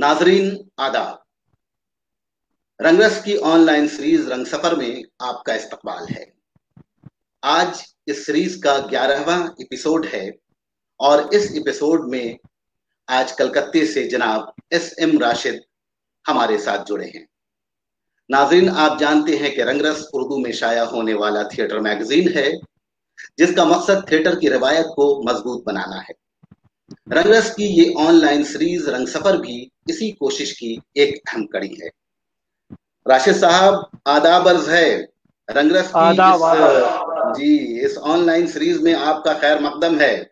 नाजरीन आदाब। रंगरस की ऑनलाइन सीरीज रंग सफर में आपका इस्तकबाल है। आज इस सीरीज का 11वां एपिसोड है और इस एपिसोड में आज कलकत्ते से जनाब एस एम राशिद हमारे साथ जुड़े हैं। नाजरीन, आप जानते हैं कि रंगरस उर्दू में शाया होने वाला थिएटर मैगजीन है जिसका मकसद थिएटर की रवायत को मजबूत बनाना है। रंगरस की ये ऑनलाइन सीरीज रंग सफर भी इसी कोशिश की एक अहम कड़ी है। राशिद साहब, आदाब अर्ज है। रंगरस की आदाब आदाब। जी इस ऑनलाइन सीरीज में आपका खैर मकदम है।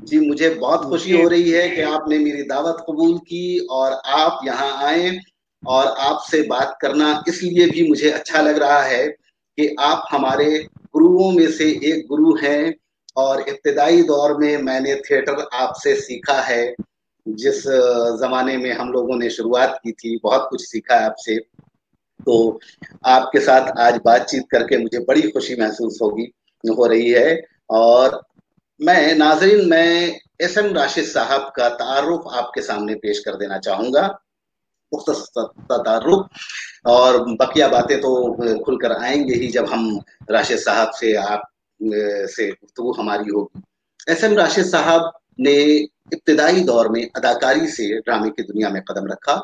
जी, मुझे बहुत खुशी जी हो रही है कि आपने मेरी दावत कबूल की और आप यहाँ आए। और आपसे बात करना इसलिए भी मुझे अच्छा लग रहा है कि आप हमारे गुरुओं में से एक गुरु हैं और इब्तदाई दौर में मैंने थिएटर आपसे सीखा है। जिस जमाने में हम लोगों ने शुरुआत की थी, बहुत कुछ सीखा है आपसे। तो आपके साथ आज बातचीत करके मुझे बड़ी खुशी महसूस हो रही है। और मैं एस एम राशिद साहब का तारुफ आपके सामने पेश कर देना चाहूंगा। मुख्तसर तारुफ, और बकिया बातें तो खुलकर आएंगे ही जब हम राशिद साहब से आप से गुफ्तगू हमारी होगी। एस एम राशिद साहब ने इब्तदाई दौर में अदाकारी से ड्रामे की दुनिया में कदम रखा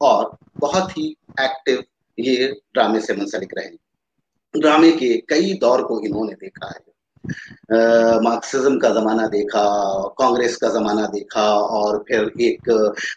और बहुत ही एक्टिव ये ड्रामे से मुंसलिक रहे। ड्रामे के कई दौर को इन्होंने देखा है। मार्क्सिज्म का जमाना देखा, कांग्रेस का जमाना देखा, और फिर एक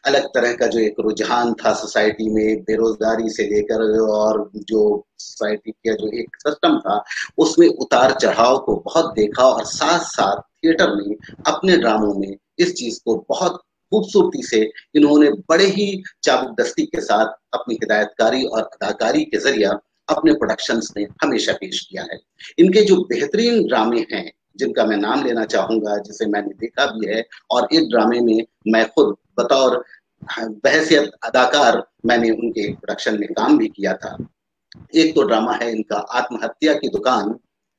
अलग तरह का जो एक रुझान था सोसाइटी में बेरोजगारी से लेकर, और जो सोसाइटी का जो एक सिस्टम था उसमें उतार चढ़ाव को बहुत देखा। और साथ साथ थिएटर में अपने ड्रामों में इस चीज को बहुत खूबसूरती से इन्होंने बड़े ही चाबुकदस्ती के साथ अपनी हिदायतकारी और अदाकारी के जरिए अपने प्रोडक्शंस में हमेशा पेश किया है। इनके जो बेहतरीन ड्रामे हैं जिनका मैं नाम लेना चाहूंगा, जिसे मैंने देखा भी है और एक ड्रामे में मैं खुद बतौर बहसियत अदाकार मैंने उनके प्रोडक्शन में काम भी किया था। एक तो ड्रामा है इनका आत्महत्या की दुकान,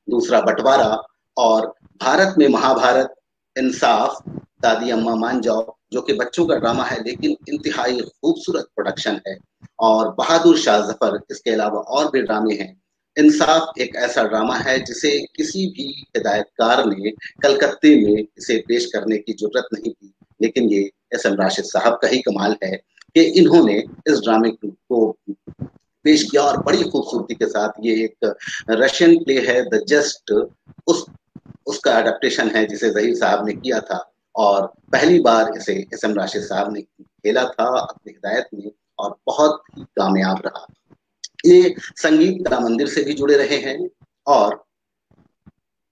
दूसरा बंटवारा, और भारत में महाभारत, इंसाफ, दादी अम्मा मान जाओ, जो कि बच्चों का ड्रामा है लेकिन इंतहाई खूबसूरत प्रोडक्शन है। और बहादुर शाह जफर, इसके अलावा और भी ड्रामे हैं। इंसाफ एक ऐसा ड्रामा है जिसे किसी भी हिदायतकार ने कलकत्ते में इसे पेश करने की जरूरत नहीं थी, लेकिन ये एस एम राशिद साहब का ही कमाल है कि इन्होंने इस ड्रामे को पेश किया और बड़ी खूबसूरती के साथ। ये एक रशियन प्ले है द जस्ट, उस उसका अडेप्टेशन है जिसे जहीर साहब ने किया था, और पहली बार इसे एस एम राशिद साहब ने खेला था अपनी हिदायत में और बहुत ही कामयाब रहा। ये संगीत का मंदिर से भी जुड़े रहे हैं और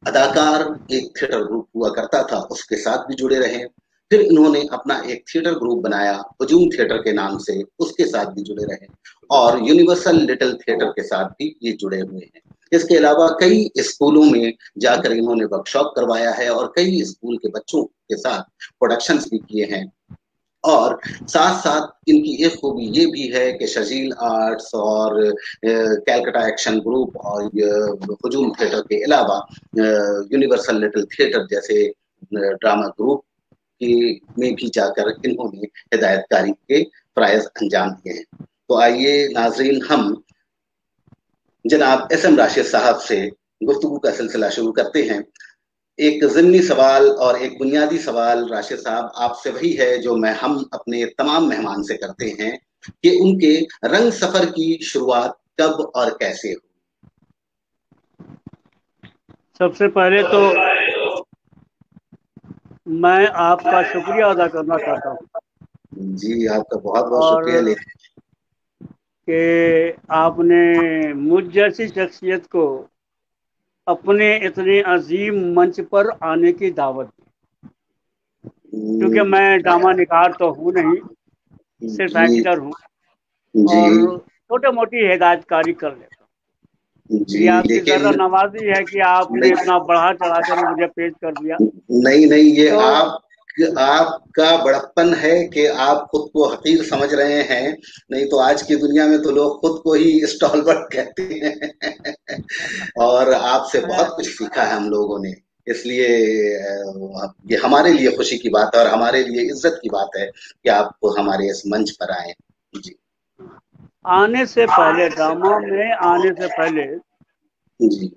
अदाकार एक थिएटर ग्रुप हुआ करता था उसके साथ भी जुड़े रहे। फिर इन्होंने अपना एक थिएटर ग्रुप बनाया हुजूम थिएटर के नाम से, उसके साथ भी जुड़े रहे, और यूनिवर्सल लिटिल थिएटर के साथ भी ये जुड़े हुए हैं। इसके अलावा कई स्कूलों में जाकर इन्होंने वर्कशॉप करवाया है और कई स्कूल के बच्चों के साथ प्रोडक्शंस भी किए हैं। और साथ साथ इनकी एक खूबी ये भी है कि शजील आर्ट्स और कैलकाटा एक्शन ग्रुप और हुजूम थिएटर के अलावा यूनिवर्सल लिटिल थिएटर जैसे ड्रामा ग्रुप की में भी जाकर इन्होंने हिदायतकारी के फ्राइज अंजाम दिए हैं। तो आइए नाजरीन, हम जनाब एस एम राशिद साहब से गुफ्तगू का सिलसिला शुरू करते हैं। एक ज़िमनी सवाल और एक बुनियादी सवाल राशिद साहब आपसे वही है जो हम अपने तमाम मेहमान से करते हैं कि उनके रंग सफर की शुरुआत कब और कैसे हुई। सबसे पहले तो मैं आपका शुक्रिया अदा करना चाहता हूँ जी, आपका बहुत बहुत शुक्रिया। और कि आपने मुझ जैसी शख्सियत को अपने इतने अजीम मंच पर आने की दावत दी, क्योंकि मैं ड्रामा निगार तो हूँ नहीं, सिर्फ जी एक्टर हूँ जी और छोटे मोटी हिदायतकारी कर लेता हूँ। जी, ये आपकी लेकिन जरा नवाजी है कि आपने नहीं इतना बढ़ा चढ़ा कर मुझे पेश कर दिया। नहीं नहीं, ये तो आपका बड़प्पन है कि आप खुद को हकीर समझ रहे हैं। नहीं तो आज की दुनिया में तो लोग खुद को ही स्टॉलवर्ट कहते हैं। और आपसे बहुत कुछ सीखा है हम लोगों ने। इसलिए ये हमारे लिए खुशी की बात है और हमारे लिए इज्जत की बात है कि आप हमारे इस मंच पर आए। जी आने से पहले, ड्रामा में आने से पहले जी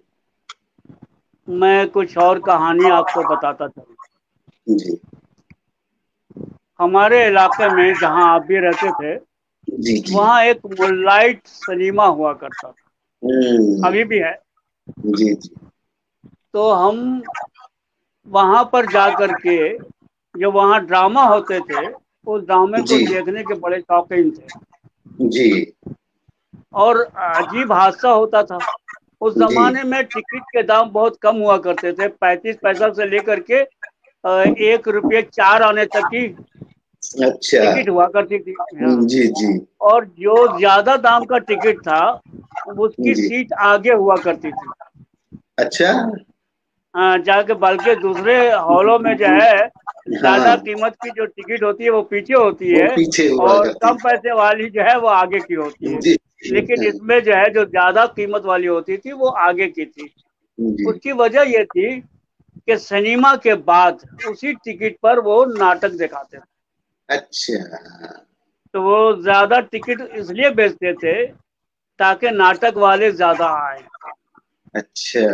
मैं कुछ और कहानी आपको बताता था। जी हमारे इलाके में जहाँ आप भी रहते थे, जी जी। वहाँ एक मूनलाइट सिनेमा हुआ करता था, हम्म। अभी भी है। जी जी तो हम वहां पर जा करके, जो वहाँ ड्रामा होते थे, उस ड्रामे को जी देखने के बड़े शौकीन थे। जी और अजीब हादसा होता था, उस जी। जमाने में टिकट के दाम बहुत कम हुआ करते थे, 35 पैसा से लेकर के 1 रुपये 4 आने तक की अच्छा। टिकट हुआ करती थी। हाँ। जी जी और जो ज्यादा दाम का टिकट था, उसकी जी। सीट आगे हुआ करती थी। अच्छा। जाके बल्कि दूसरे हॉलों में जो है, ज्यादा हाँ, कीमत की जो टिकट होती है वो पीछे होती वो है, पीछे हुआ और करती कम थी। पैसे वाली जो है वो आगे की होती है। जी लेकिन इसमें जो है, जो ज्यादा कीमत वाली होती थी वो आगे की थी। जी। उसकी वजह ये थी कि सिनेमा के बाद उसी टिकट पर वो नाटक दिखाते थे। अच्छा। तो वो ज्यादा टिकट इसलिए बेचते थे ताकि नाटक वाले ज्यादा आए। अच्छा।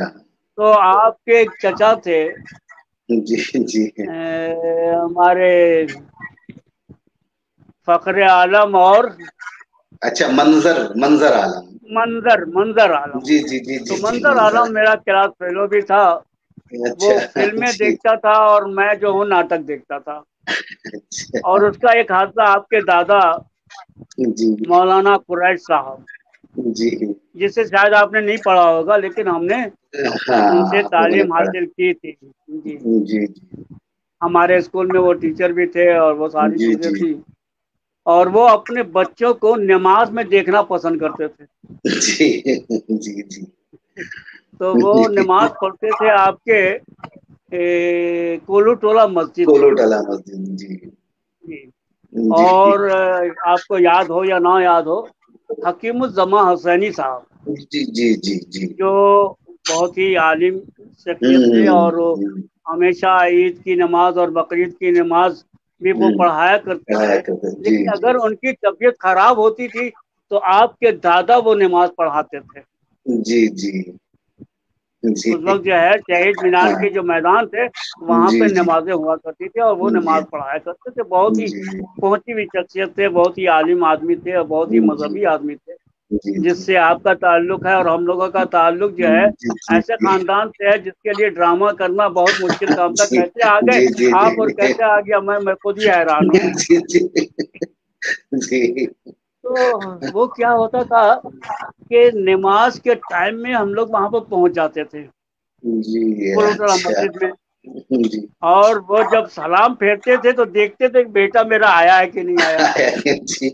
तो आपके एक चचा थे, जी जी। हमारे फखरे आलम और अच्छा, मंजर मंजर आलम। मंजर मंजर आलम। जी जी जी तो जी जी, मंजर मंजर। आलम मेरा क्लास फेलो भी था। वो अच्छा। फिल्में जी। देखता था और मैं जो हूँ नाटक देखता था। अच्छा। और उसका एक हादसा, आपके दादा जी मौलाना कुरैश साहब, जी। जिसे शायद आपने नहीं पढ़ा होगा, लेकिन हमने उनसे हाँ, लोगों ने तालीम पढ़ा। हासिल की थी। जी। जी हमारे स्कूल में वो टीचर भी थे और वो सारी जी चीजें जी थी। और वो अपने बच्चों को नमाज में देखना पसंद करते थे। जी जी जी तो वो नमाज पढ़ते थे आपके कोलू टोला मस्जिद में। कोलोटला मस्जिद। जी जी। जी और आपको याद हो या ना याद हो, हकीमुज्जमा हुसैनी साहब, जी जी जी जी। जो बहुत ही आलिम शख्सियत थे, और वो हम्म। हमेशा ईद की नमाज और बकरीद की नमाज भी वो हम्म। पढ़ाया करते पढ़ाया थे। करते। जी लेकिन जी अगर उनकी तबीयत खराब होती थी तो आपके दादा वो नमाज पढ़ाते थे। जी जी जी। उस वक्त जो है शहीद मीनार हाँ। के जो मैदान थे, वहां जी पे जी नमाजें हुआ करती थी और वो जी नमाज पढ़ाया करते थे। बहुत ही जी पहुंची हुई शख्सियत थे, बहुत ही आलिम आदमी थे और बहुत ही जी मजहबी आदमी थे, जी जी जिससे आपका ताल्लुक है। और हम लोगों का ताल्लुक जो है जी जी ऐसे खानदान से है जिसके लिए ड्रामा करना बहुत मुश्किल काम था। जी कैसे आ गए जी जी आप और कैसे आ गया मैं खुद ही हैरान हूँ। जी जी जी तो वो क्या होता था कि नमाज के टाइम में हम लोग वहां पर पहुंच जाते थे, जी। कोलूटरा अच्छा। मस्जिद में। जी। और वो जब सलाम फेरते थे तो देखते थे कि बेटा मेरा आया है कि नहीं आया। जी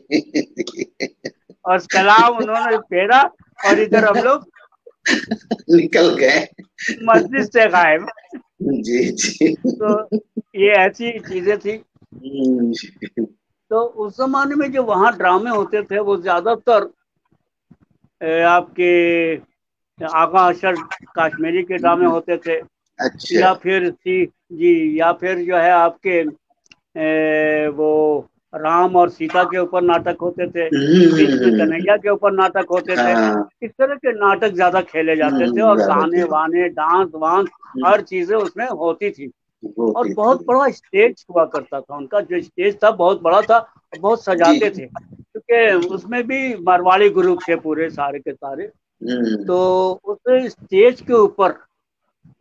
और सलाम उन्होंने फेरा और इधर हम लोग निकल गए। मस्जिद से गायब। जी जी। तो ये ऐसी चीजें थी। तो उस जमाने में जो वहाँ ड्रामे होते थे वो ज्यादातर आपके आगा अशर कश्मीरी के ड्रामे होते थे, अच्छा। या फिर जी, या फिर जो है आपके वो राम और सीता के ऊपर नाटक होते थे, कृष्ण हम्म। कन्हैया के ऊपर नाटक होते थे। हाँ। इस तरह के नाटक ज्यादा खेले जाते थे और ज्यादा गाने खेल वाने डांस वांस हर चीजें उसमें होती थी। और होती थी। बहुत बड़ा स्टेज हुआ करता था, उनका जो स्टेज था बहुत बड़ा था और बहुत जी। सजाते थे, क्योंकि उसमें भी मारवाड़ी ग्रुप थे पूरे सारे के सारे। हम्म। तो उस स्टेज के ऊपर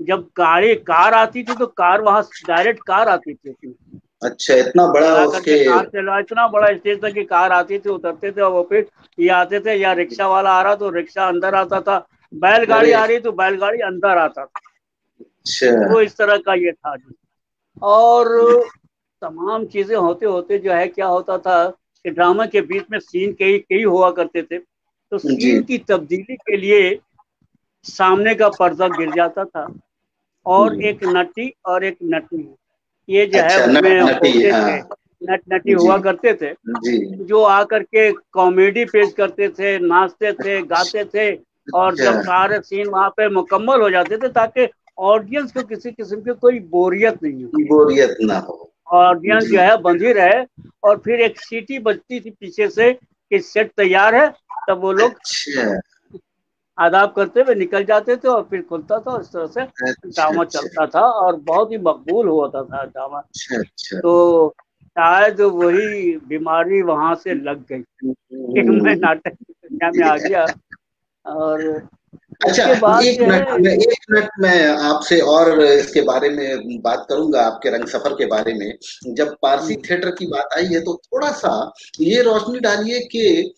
जब गाड़ी कार आती थी तो कार वहां डायरेक्ट कार आती थी उसमें, अच्छा, इतना बड़ा जा उसके। करके कार चला, इतना बड़ा स्टेज था कि कार आती थी, उतरते थे और वो फिर ये आते थे, या रिक्शा वाला आ रहा तो रिक्शा अंदर आता था, बैलगाड़ी अरे। आ रही तो बैलगाड़ी अंदर आता था। अच्छा। वो इस तरह का ये था जी। और तमाम चीजें होते होते जो है क्या होता था कि ड्रामा के बीच में सीन कई कई हुआ करते थे, तो जी सीन की तब्दीली के लिए सामने का पर्दा गिर जाता था और जी। एक नटी और एक नटनी, ये जो है अच्छा, नट उसमें नटी, होते हाँ। थे, नट नटी जी हुआ करते थे, जी। जो आकर के कॉमेडी पेश करते थे, नाचते थे, गाते थे। और अच्छा। जब सारे सीन वहां पे मुकम्मल हो जाते थे ताकि ऑडियंस को किसी किस्म की कोई बोरियत नहीं होती, बोरियत ना हो। ऑडियंस जी जो है बंधी रहे। और फिर एक सीटी बजती थी पीछे से कि सेट तैयार है, तब वो लोग अच्छा आदाब करते हुए निकल जाते थे और फिर खुलता था। इस तरह से अच्छा ड्रामा अच्छा चलता था और बहुत ही मकबूल होता था ड्रामा। अच्छा अच्छा। तो शायद वही बीमारी वहां से लग गई कि मैं हम्म, नाटक की दुनिया में आ गया। और अच्छा, उसके बाद एक जो मिनट है, मैं एक मिनट मैं आपसे और इसके बारे में बात करूंगा, आपके रंग सफर के बारे में। जब पारसी थिएटर की बात आई है तो थोड़ा सा ये रोशनी डालिए कि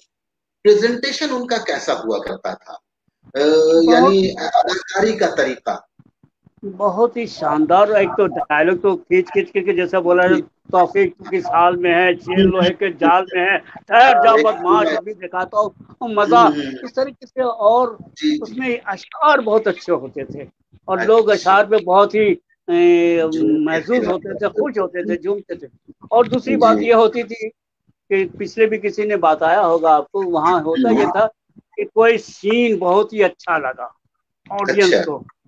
प्रेजेंटेशन उनका कैसा हुआ करता था। अ, बहुत यानी अदाकारी का तरीका। बहुत ही शानदार। एक तो डायलॉग तो खींच खींच के जैसा बोला है, जी। तौफीक किस हाल में है, चेन लोहे के जाल में है, ठहर जा बदमाश एक- अभी दिखाता हूँ मजा। इस तरीके से। और जी जी। उसमें अशार बहुत अच्छे होते थे और लोग अच्छा, अशार पे बहुत ही झूमते थे महसूस होते थे, खुश होते मतलब। थे, झूमते थे। और दूसरी जी। बात यह होती थी कि पिछले भी किसी ने बताया होगा आपको, वहां होता यह था कि कोई सीन बहुत ही अच्छा लगा ऑडियंस अच्छा। को। जी।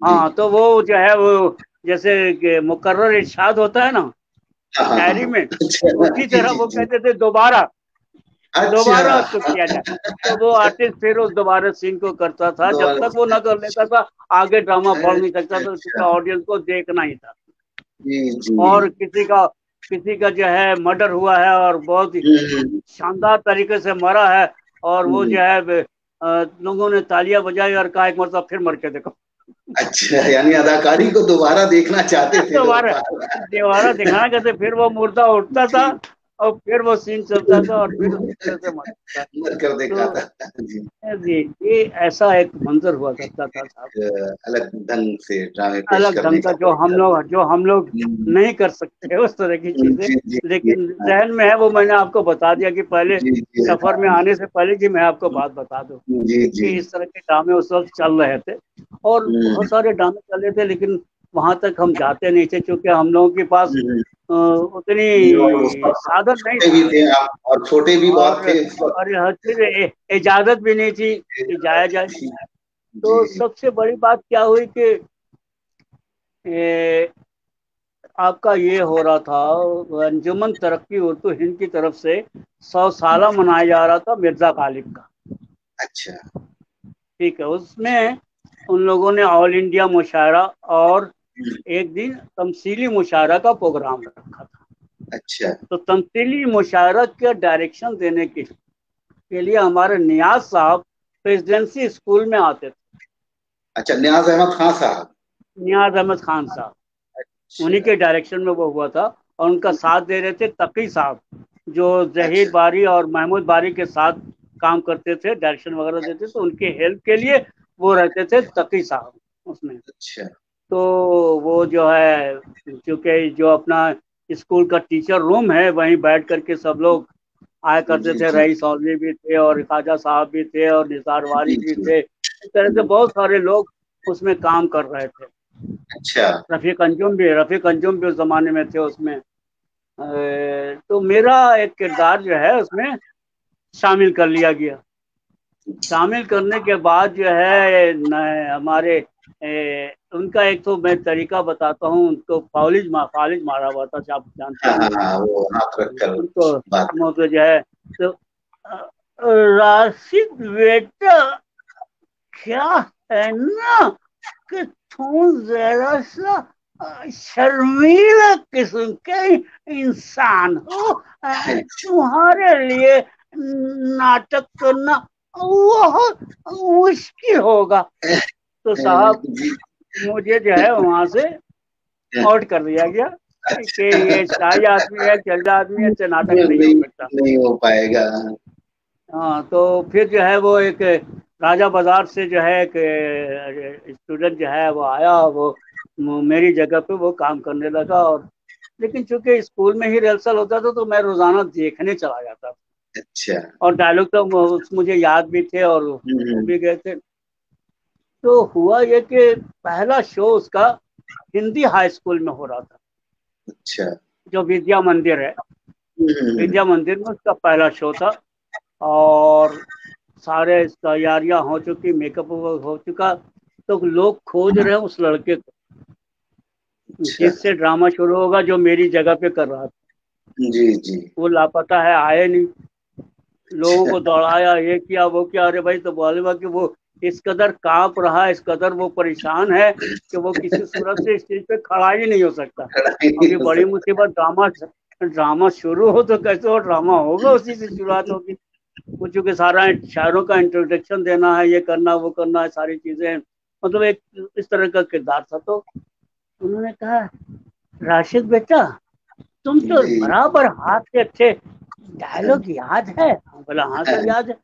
हाँ, तो वो जो है वो जैसे कि मुकर्रर इरशाद होता है ना हाँ हाँ हाँ शायरी हाँ। में, अच्छा, उसी जी तरह जी वो जी। कहते थे दोबारा अच्छा। दोबारा उसको किया जाए। तो वो आर्टिस्ट फिर उस दोबारा सीन को करता था, जब दोबारा। तक वो न कर लेता था आगे ड्रामा बढ़ नहीं सकता था, क्योंकि अच्छा। ऑडियंस को देखना ही था। जी जी। और किसी का जो है मर्डर हुआ है और बहुत ही हम्म, शानदार तरीके से मरा है, और वो हम्म। जो है लोगों ने तालियां बजाई और कहा एक मरतबा फिर मर के देखो। अच्छा, यानी अदाकारी को दोबारा देखना चाहते थे लोग दोबारा बार दोबारा दिखाना कहते, फिर वो मुर्दा उठता था जी। और फिर वो सीन चलता था और फिर उसी तरह से मरता था। मर कर तो दिखाता था जी। जी, ये ऐसा एक मंजर हुआ करता था साहब। अलग ढंग से ड्रामे पेश अलग करने ढंग का का तरीका। जो हम लोग हम्म, नहीं कर सकते उस तरह की चीजें। जी जी जी। लेकिन हाँ, जहन में है वो, मैंने आपको बता दिया कि पहले जी जी सफर में आने से पहले जी मैं आपको बात बता दूं जी जी। कि इस तरह के ड्रामे उस वक्त चल रहे थे। और हम्म, बहुत सारे ड्रामे चल रहे थे, लेकिन वहां तक हम जाते नहीं थे क्योंकि हम लोगों के पास हम्म। और उस उतनी वक्त साधन नहीं छोटे था। भी थे आप और छोटे भी बहुत और थे उस वक्त। और हर चीज इजाजत भी नहीं थी कि जाया जाए। जी। तो सबसे बड़ी बात क्या हुई कि ए, आपका ये हो रहा था, अंजुमन तरक्की उर्दू हिंद की तरफ से 100 साला मनाया जा रहा था मिर्जा गालिब का। अच्छा ठीक है, उसमें उन लोगों ने ऑल इंडिया मुशायरा और एक दिन तमसीली मुशायरा का प्रोग्राम रखा था। अच्छा तो तमसीली मुशायरा का डायरेक्शन देने के लिए हमारे नियाज साहब प्रेसिडेंसी स्कूल में आते थे। अच्छा। नियाज अहमद खान साहब। नियाज अहमद खान साहब, उन्हीं अच्छा के डायरेक्शन में वो हुआ था। और उनका साथ दे रहे थे तकी साहब, जो जहीर अच्छा बारी और महमूद बारी के साथ काम करते थे, डायरेक्शन वगैरह देते, तो उनके हेल्प के लिए वो रहते थे तकी साहब उसमें। अच्छा तो वो जो है, क्योंकि जो अपना स्कूल का टीचर रूम है वहीं बैठ करके सब लोग आया करते जी थे। जी रईस मौलवी भी थे और ख्वाजा साहब भी थे और निसार वारी जी भी जी। थे। इस तरह से बहुत सारे लोग उसमें काम कर रहे थे। अच्छा रफीक अंजुम भी उस जमाने में थे उसमें। तो मेरा एक किरदार जो है उसमें शामिल कर लिया गया। शामिल करने के बाद जो है हमारे उनका एक तो मैं तरीका बताता हूँ। उनको फालिज मारा हुआ था, आप जानते हाँ हाँ होंगे हाँ, वो हाथ रख कर उनको। बात मतलब जो है तो राशिद बेटा, क्या है ना कि तुम जरा सा शर्मीला किस्म के इंसान हो। कर। तुम्हारे लिए नाटक करना बहुत मुश्किल होगा। तो साहब जी। मुझे जो है वहां से आउट कर दिया गया कि ये शाही आदमी है, चलदा आदमी है, इससे नाटक नहीं हो नहीं सकता। नहीं हो पाएगा। हाँ, तो फिर जो है वो एक राजा बाजार से जो है एक स्टूडेंट जो है वो आया, वो मेरी जगह पे वो काम करने लगा। और लेकिन चूंकि स्कूल में ही रिहर्सल होता था तो मैं रोजाना देखने चला जाता था। अच्छा। और डायलॉग तो मुझे याद भी थे और वो हम्म, भी गए थे। तो हुआ ये कि पहला शो उसका हिंदी हाई स्कूल में हो रहा था, अच्छा। जो विद्या मंदिर है। हम्म, विद्या मंदिर में उसका पहला शो था। और सारे तैयारियां हो चुकी, मेकअप हो चुका। तो लोग खोज रहे हैं उस लड़के को अच्छा। जिससे ड्रामा शुरू होगा, जो मेरी जगह पे कर रहा था। जी जी। वो लापता है, आए नहीं। लोगों अच्छा। को दौड़ाया, ये किया वो किया। अरे भाई, तो बोले कि वो इस कदर कांप रहा है, इस कदर वो परेशान है कि वो किसी सूरत से स्टेज पे खड़ा ही नहीं हो सकता। खड़ा ही नहीं अभी हो बड़ी सकता। मुसीबत, ड्रामा ड्रामा शुरू हो तो कैसे हो, ड्रामा होगा उसी से शुरुआत होगी। वो चूंकि सारा शायरों का इंट्रोडक्शन देना है, ये करना वो करना है, सारी चीजें, मतलब एक इस तरह का किरदार था। तो उन्होंने कहा, राशिद बेटा, तुम तो जी। बराबर हाथ के अच्छे, डायलॉग याद है? बोला हाँ सर याद है।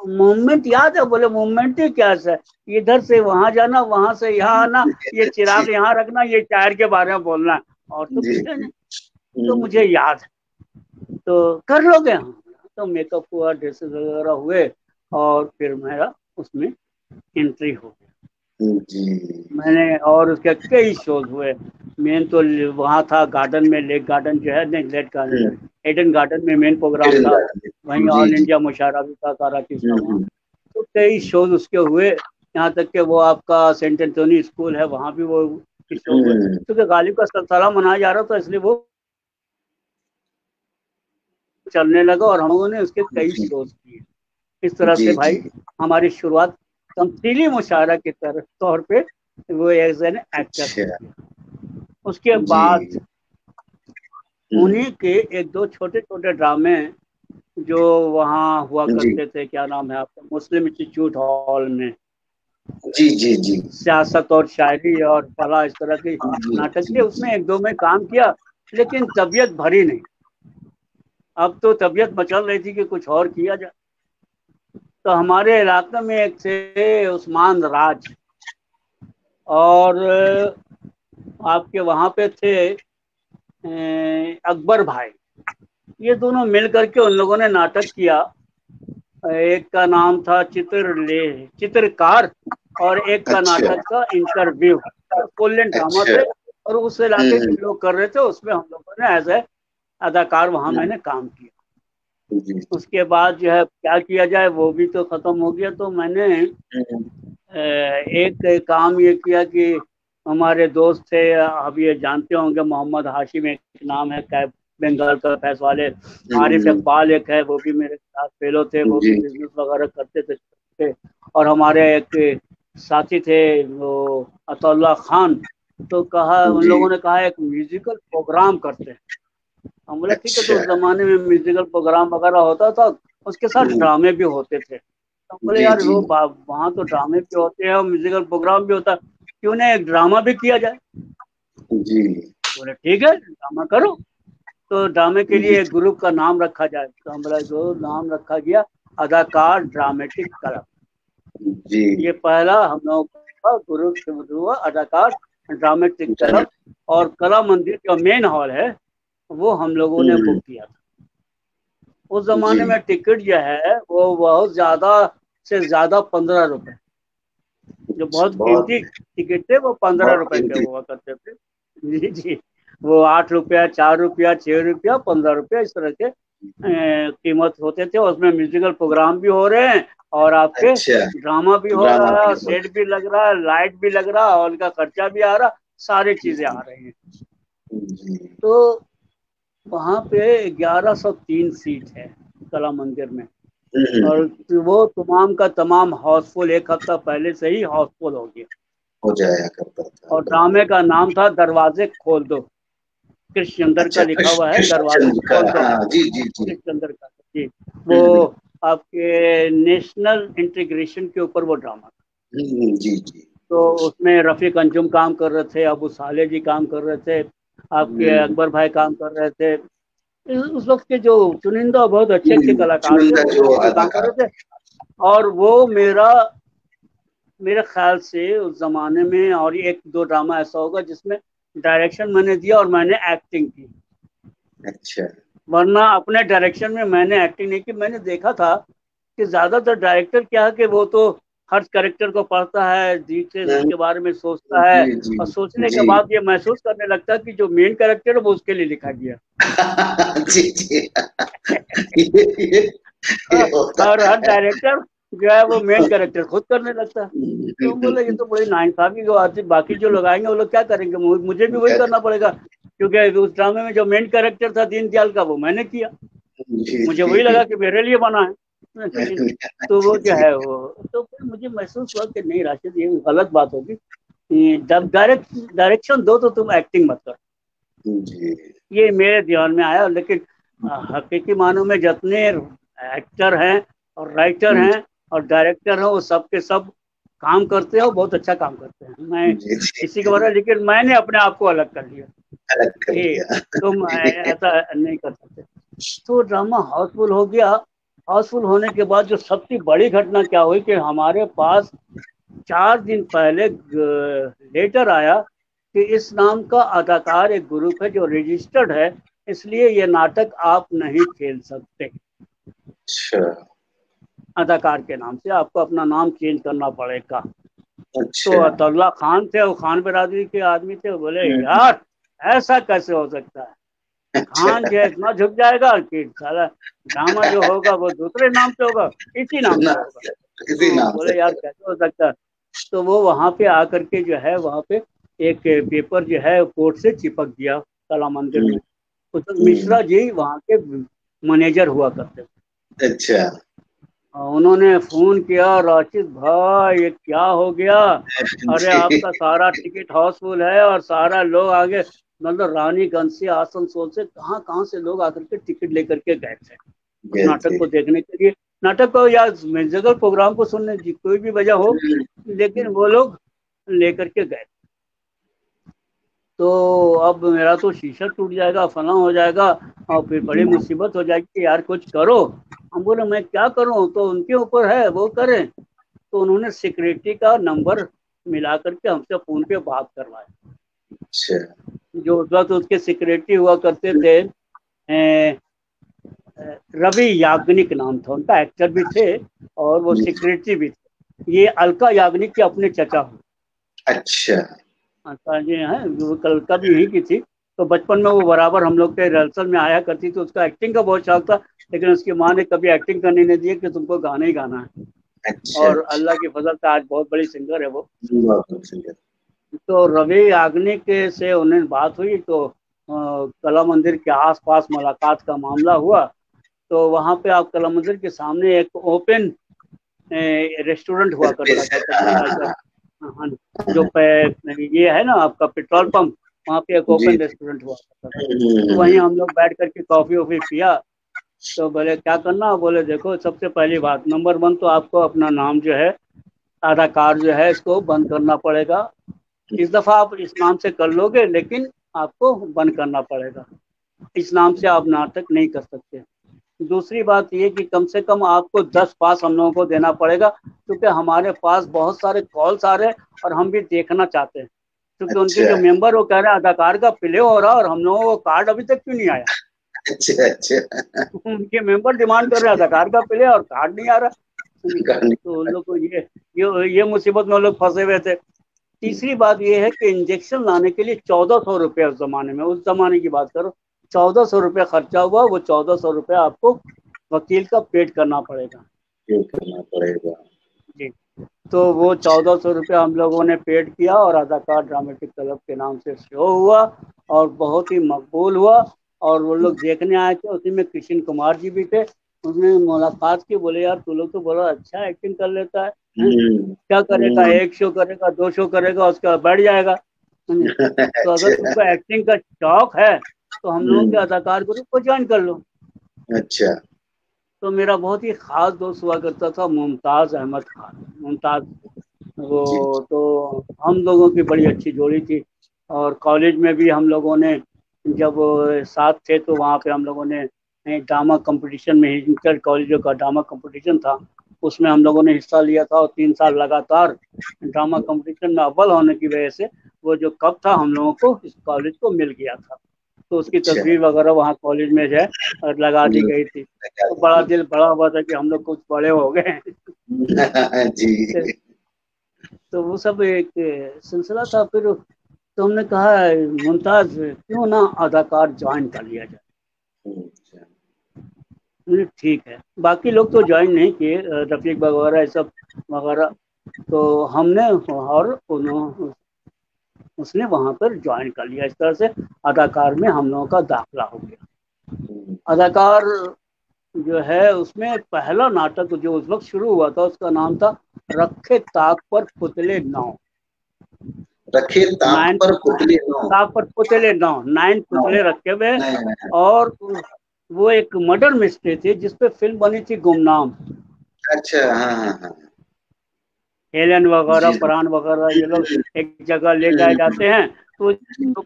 मूवमेंट याद है? बोले मूवमेंट ही क्या सर, इधर से वहां जाना, वहां से यहाँ आना, ये जी चिराग यहाँ रखना, ये टायर के बारे में बोलना है, और तो जी। कुछ है नहीं। तो मुझे याद है, तो कर लोगे? हाँ। तो मेकअप हुआ, ड्रेसेस वगैरह हुए, और फिर मेरा उसमें एंट्री हो गया। जी। मैंने, और उसके कई शोज हुए। मेन तो वहाँ था गार्डन में, लेक गार्डन जो है, नहीं लेक गार्डन, एडन गार्डन में मेन प्रोग्राम था। वहीं जी ऑल जी। इंडिया मुशायरा भी था सारा चीज था वहाँ। हम्म। तो कई शोज उसके हुए, यहाँ तक कि वो आपका सेंट एंथोनी स्कूल है, वहाँ भी वो शो हुए, हम्म। क्योंकि गालिब का सालसाला मनाया जा रहा था, इसलिए वो चलने लगा, और हम लोगों ने उसके कई जी शोज किए। इस तरह जी से जी। भाई हमारी शुरुआत तमसीली मुशायरा के तौर पे वो एज एन एक्टर अच्छा। हो गया। उसके बाद जी। उन्हीं के एक दो छोटे छोटे ड्रामे जो वहाँ हुआ जी करते थे, क्या नाम है आपका, मुस्लिम इंस्टीट्यूट हॉल में, जी। जी जी। सियासत और शायरी और फला, इस तरह के जी नाटक थे। जी। उसमें एक दो में काम किया, लेकिन तबीयत भरी नहीं। अब तो तबीयत मचल रही थी कि कुछ और किया जाए। तो हमारे इलाके में एक थे उस्मान राज, और आपके वहाँ पे थे अकबर भाई। ये दोनों मिल करके उन लोगों ने नाटक किया। एक का नाम था चित्रकार, और एक का अच्छा। नाटक का इंटरव्यू। फुल लेंथ ड्रामा अच्छा। थे, और उस इलाके के हम्म। लोग कर रहे थे। उसमें हम लोगों ने एज ए अदाकार वहां हम्म। मैंने काम किया। जी। उसके बाद जो है क्या किया जाए, वो भी तो खत्म हो गया। तो मैंने हम्म। एक काम ये किया कि हमारे दोस्त थे, अब ये जानते होंगे, मोहम्मद हाशिम एक नाम है, कैब बंगाल का फैस वाले। आरिफ हम्म। इकबाल एक है, वो भी मेरे साथ फेलो थे, वो भी जी। बिजनेस वगैरह करते थे। और हमारे एक साथी थे वो अतुल्ला खान। तो कहा, उन जी। लोगों ने कहा एक म्यूजिकल प्रोग्राम करते हैं। हम बोला ठीक है। तो अच्छा। उस जमाने में म्यूजिकल प्रोग्राम वगैरह होता था, उसके साथ हम्म। ड्रामे भी होते थे। तो हम बोले जी यार जी। वो वहाँ तो ड्रामे भी होते हैं और म्यूजिकल प्रोग्राम भी होता है, क्यों ना एक ड्रामा भी किया जाए। जी बोले ठीक है, ड्रामा करो। तो ड्रामे के जी। लिए एक ग्रुप का नाम रखा जाए। तो हम बोला, जो नाम रखा गया, अदाकार ड्रामेटिक क्लब। जी। ये पहला हम लोग का ग्रुप शुरू हुआ, अदाकार ड्रामेटिक क्लब। और कला मंदिर जो मेन हॉल है, वो हम लोगों ने बुक हम्म। किया था। उस जी। जमाने में टिकट जो है वो बहुत ज्यादा से ज्यादा 15 रुपए, जो बहुत बहुत कीमती टिकट थे, वो पंद्रह बहुत रुपए के कीमती। हुआ करते थे। जी जी। वो 8 रुपया, 4 रुपया, 6 रुपया, 15 रुपया, इस तरह के कीमत होते थे। उसमें म्यूजिकल प्रोग्राम भी हो रहे हैं, और आपके अच्छा। ड्रामा भी हो ड्रामा रहा भी है, हो सेट भी लग रहा है, लाइट भी लग रहा है, और उनका खर्चा भी आ रहा, सारी चीजें आ रहा रही हैं। है। जी। तो वहाँ पे 1103 सीट है कला मंदिर में। और हम्म। वो तमाम का तमाम हाउसफुल, एक हफ्ता पहले से ही हाउसफुल हो गया। हो जाया करता था और बिल्कुल। ड्रामे का नाम था दरवाजे खोल दो। कृष्णचंद्र का अच्छा, लिखा हुआ है, दरवाजे कृष्णचंद्र का। खोल दो। हाँ जी जी जी। कृष्णचंद्र का जी। वो हम्म। आपके नेशनल इंटीग्रेशन के ऊपर वो ड्रामा था। जी जी। तो उसमें रफीक अंजुम काम कर रहे थे, अबू साले जी काम कर रहे थे, आपके हम्म। अकबर भाई काम कर रहे थे। उस वक्त के जो चुनिंदा बहुत अच्छे अच्छे कलाकार थे, चुनिंदा वो जो उसमें काम कर अदाकार रहे थे। और वो मेरे ख्याल से उस जमाने में, और एक दो ड्रामा ऐसा होगा जिसमें डायरेक्शन मैंने दिया और मैंने एक्टिंग की। थे। अच्छा। वरना अपने डायरेक्शन में मैंने एक्टिंग नहीं की। मैंने देखा था कि ज्यादातर डायरेक्टर क्या है कि वो तो हर कैरेक्टर को पढ़ता है, जी से हम्म। उसके बारे में सोचता है, जी जी। और सोचने के जी। बाद ये महसूस करने लगता है कि जो मेन कैरेक्टर है वो उसके लिए लिखा गया। जी जी। ये ये होता और हर है। डायरेक्टर जो है वो मेन कैरेक्टर खुद करने लगता है। तो हम बोले ये तो बड़ी नाइंसाफी की बात है, बाकी जो लोग आएंगे वो लोग क्या करेंगे, मुझे भी वही करना पड़ेगा, क्योंकि उस ड्रामे में जो मेन कैरेक्टर था दीनदयाल का वो मैंने किया, जी मुझे वही जी लगा कि मेरे लिए बना है। तो वो जो जी है वो, तो फिर मुझे महसूस हुआ कि नहीं राशिद, ये गलत बात होगी, जब डायरेक्शन दो तो तुम एक्टिंग मत करो। जी ये मेरे ध्यान में आया, लेकिन हकीकी मानों में जितने एक्टर हैं और राइटर हैं और डायरेक्टर हैं वो सब के सब काम करते हैं और बहुत अच्छा काम करते हैं। मैं जी इसी के बारे में, लेकिन मैंने अपने आप को अलग कर लिया अलग कर कि लिया। तुम ऐसा नहीं कर सकते। तो ड्रामा हाउसफुल हो गया। हाउसफुल होने के बाद जो सबसे बड़ी घटना क्या हुई कि हमारे पास 4 दिन पहले लेटर आया कि इस नाम का अदाकार एक ग्रुप है जो रजिस्टर्ड है, इसलिए ये नाटक आप नहीं खेल सकते। अच्छा अदाकार के नाम से आपको अपना नाम चेंज करना पड़ेगा। तो अच्छा। अतुल्ला खान थे, वो खान बिरादरी के आदमी थे, बोले हम्म, यार ऐसा कैसे हो सकता है, अच्छा खान जो है इतना झुक जाएगा कि सारा ड्रामा जो होगा वो दूसरे नाम से होगा, इसी नाम सुना से होगा। इसी नाम से। बोले यार कैसे हो सकता है। तो वो वहां पे आकर के जो है वहां पे एक पेपर जो है कोर्ट से चिपक दिया कला मंदिर हम्म, में। उस वक्त हम्म, मिश्रा जी वहां के मैनेजर हुआ करते थे। अच्छा उन्होंने फोन किया, राशिद भाई ये क्या हो गया, अरे जी आपका सारा टिकट हाउसफुल है और सारा लोग आगे, मतलब रानीगंज से आसनसोल से कहाँ कहाँ से लोग आकर के टिकट लेकर के गए थे उस जी नाटक जी। को देखने के लिए, नाटक को या म्यूजिकल प्रोग्राम को सुनने की कोई भी वजह हो, लेकिन वो लोग लेकर के गए। तो अब मेरा तो शीशा टूट जाएगा, फना हो जाएगा और फिर बड़ी मुसीबत हो जाएगी कि यार कुछ करो। हम बोले मैं क्या करूं, तो उनके ऊपर है वो करें। तो उन्होंने सिक्योरिटी का नंबर मिला करके हमसे फोन पे बात करवाया। अच्छा जो उस वक्त उसके सिक्योरिटी हुआ करते थे, रवि याग्निक नाम था उनका, एक्टर भी थे और वो सिक्योरिटी भी थे। ये अलका याग्निक के अपने चचा हुए। अच्छा अच्छा जी है, वो कलकत्ता भी यहीं की थी। तो बचपन में वो बराबर हम लोग के रिहर्सल में आया करती थी, उसका एक्टिंग का बहुत शौक था, लेकिन उसकी माँ ने कभी एक्टिंग करने नहीं दिया कि तुमको गाना ही गाना है। अच्छा और अच्छा। अल्लाह की फजल से आज बहुत बड़ी सिंगर है वो। बहुत खूब सुंदर। तो रवि याग्निक से उन्हें बात हुई, तो कला मंदिर के आसपास मुलाकात का मामला हुआ। तो वहां पे आप कला मंदिर के सामने एक ओपन रेस्टोरेंट हुआ करता स्पेस था, है हाँ तकरीबन ऐसा। हाँ हाँ, जो ये है ना आपका पेट्रोल पंप, वहाँ पे एक जी ओपन जी। रेस्टोरेंट हुआ करता था। तो वहीं हम लोग बैठ करके कॉफी वॉफी पिया। तो बोले क्या करना, बोले देखो सबसे पहली बात नंबर 1 तो आपको अपना नाम जो है, आधार कार्ड जो है इसको बंद करना पड़ेगा। इस दफा आप इस नाम से कर लोगे, लेकिन आपको बंद करना पड़ेगा, इस नाम से आप नाटक नहीं कर सकते। दूसरी बात ये कि कम से कम आपको 10 पास हम लोगों को देना पड़ेगा, क्योंकि हमारे पास बहुत सारे कॉल्स आ रहे हैं और हम भी देखना चाहते हैं। क्योंकि उनके अच्छा जो मेंबर वो कह रहे हैं आधार कार्ड का प्ले हो रहा है और हम लोगों को कार्ड अभी तक क्यों नहीं आया। अच्छा अच्छा। उनके मेंबर डिमांड कर रहे हैं आधार कार्ड का प्ले और कार्ड नहीं आ रहा। गाने तो उन लोग को ये मुसीबत में वो लोग फंसे हुए थे। तीसरी बात ये है कि इंजेक्शन लाने के लिए 1400 रुपये, उस जमाने में, उस जमाने की बात करो, 1400 रुपये खर्चा हुआ। वो 1400 रुपये आपको वकील का पेड करना पड़ेगा करना पड़ेगा। जी। तो वो 1400 रुपये हम लोगों ने पेड किया और अदाकार ड्रामेटिक क्लब के नाम से शो हुआ और बहुत ही मकबूल हुआ। और वो लोग देखने आए थे, उसी में कृष्ण कुमार जी भी थे। उसने मुलाकात की, बोले यार तू लोग तो बड़ा अच्छा एक्टिंग कर लेता है? क्या करेगा, हम्म, 1 शो करेगा, 2 शो करेगा, उसके बाद बढ़ जाएगा। तो अगर अच्छा तुमको एक्टिंग का शौक है तो हम लोगों के हम्म, अदाकार ग्रुप को ज्वाइन कर लो। अच्छा तो मेरा बहुत ही खास दोस्त हुआ करता था मुमताज अहमद खान, मुमताज। वो जी तो हम लोगों की बड़ी अच्छी जोड़ी थी। और कॉलेज में भी हम लोगों ने जब साथ थे तो वहाँ पे हम लोगों ने ड्रामा कंपटीशन में, इंटर कॉलेजों का ड्रामा कंपटीशन था, उसमें हम लोगों ने हिस्सा लिया था और 3 साल लगातार ड्रामा कंपटीशन में अव्वल होने की वजह से वो जो कप था हम लोगों को इस कॉलेज को मिल गया था। तो उसकी अच्छा तस्वीर वगैरह वहाँ कॉलेज में जो है लगा दी गई थी। तो बड़ा दिल बड़ा हुआ था कि हम लोग कुछ बड़े हो गए। जी तो वो सब एक सिलसिला था। फिर तो हमने कहा मुमताज क्यों ना अदाकार ज्वाइन कर लिया जाए। अच्छा ठीक है। बाकी लोग तो ज्वाइन नहीं किए, रफीक वगैरह ये सब वगैरह, तो हमने और उसने वहां पर ज्वाइन कर लिया। इस तरह से अदाकार में हम लोगों का दाखिला हो गया। अदाकार जो है उसमें पहला नाटक जो उस वक्त शुरू हुआ था उसका नाम था रखे ताक पर पुतले नौ। रखे ताक नाइन पर पुतले नौ। ताक पर पुतले नौ, 9 पुतले रखे हुए। और वो एक मर्डर मिस्ट्री थी जिसपे फिल्म बनी थी गुमनाम। अच्छा, हाँ हाँ हाँ। हेलन वगैरह, जी प्राण वगैरह, ये लोग एक जगह ले जाए जाते हैं, तो एक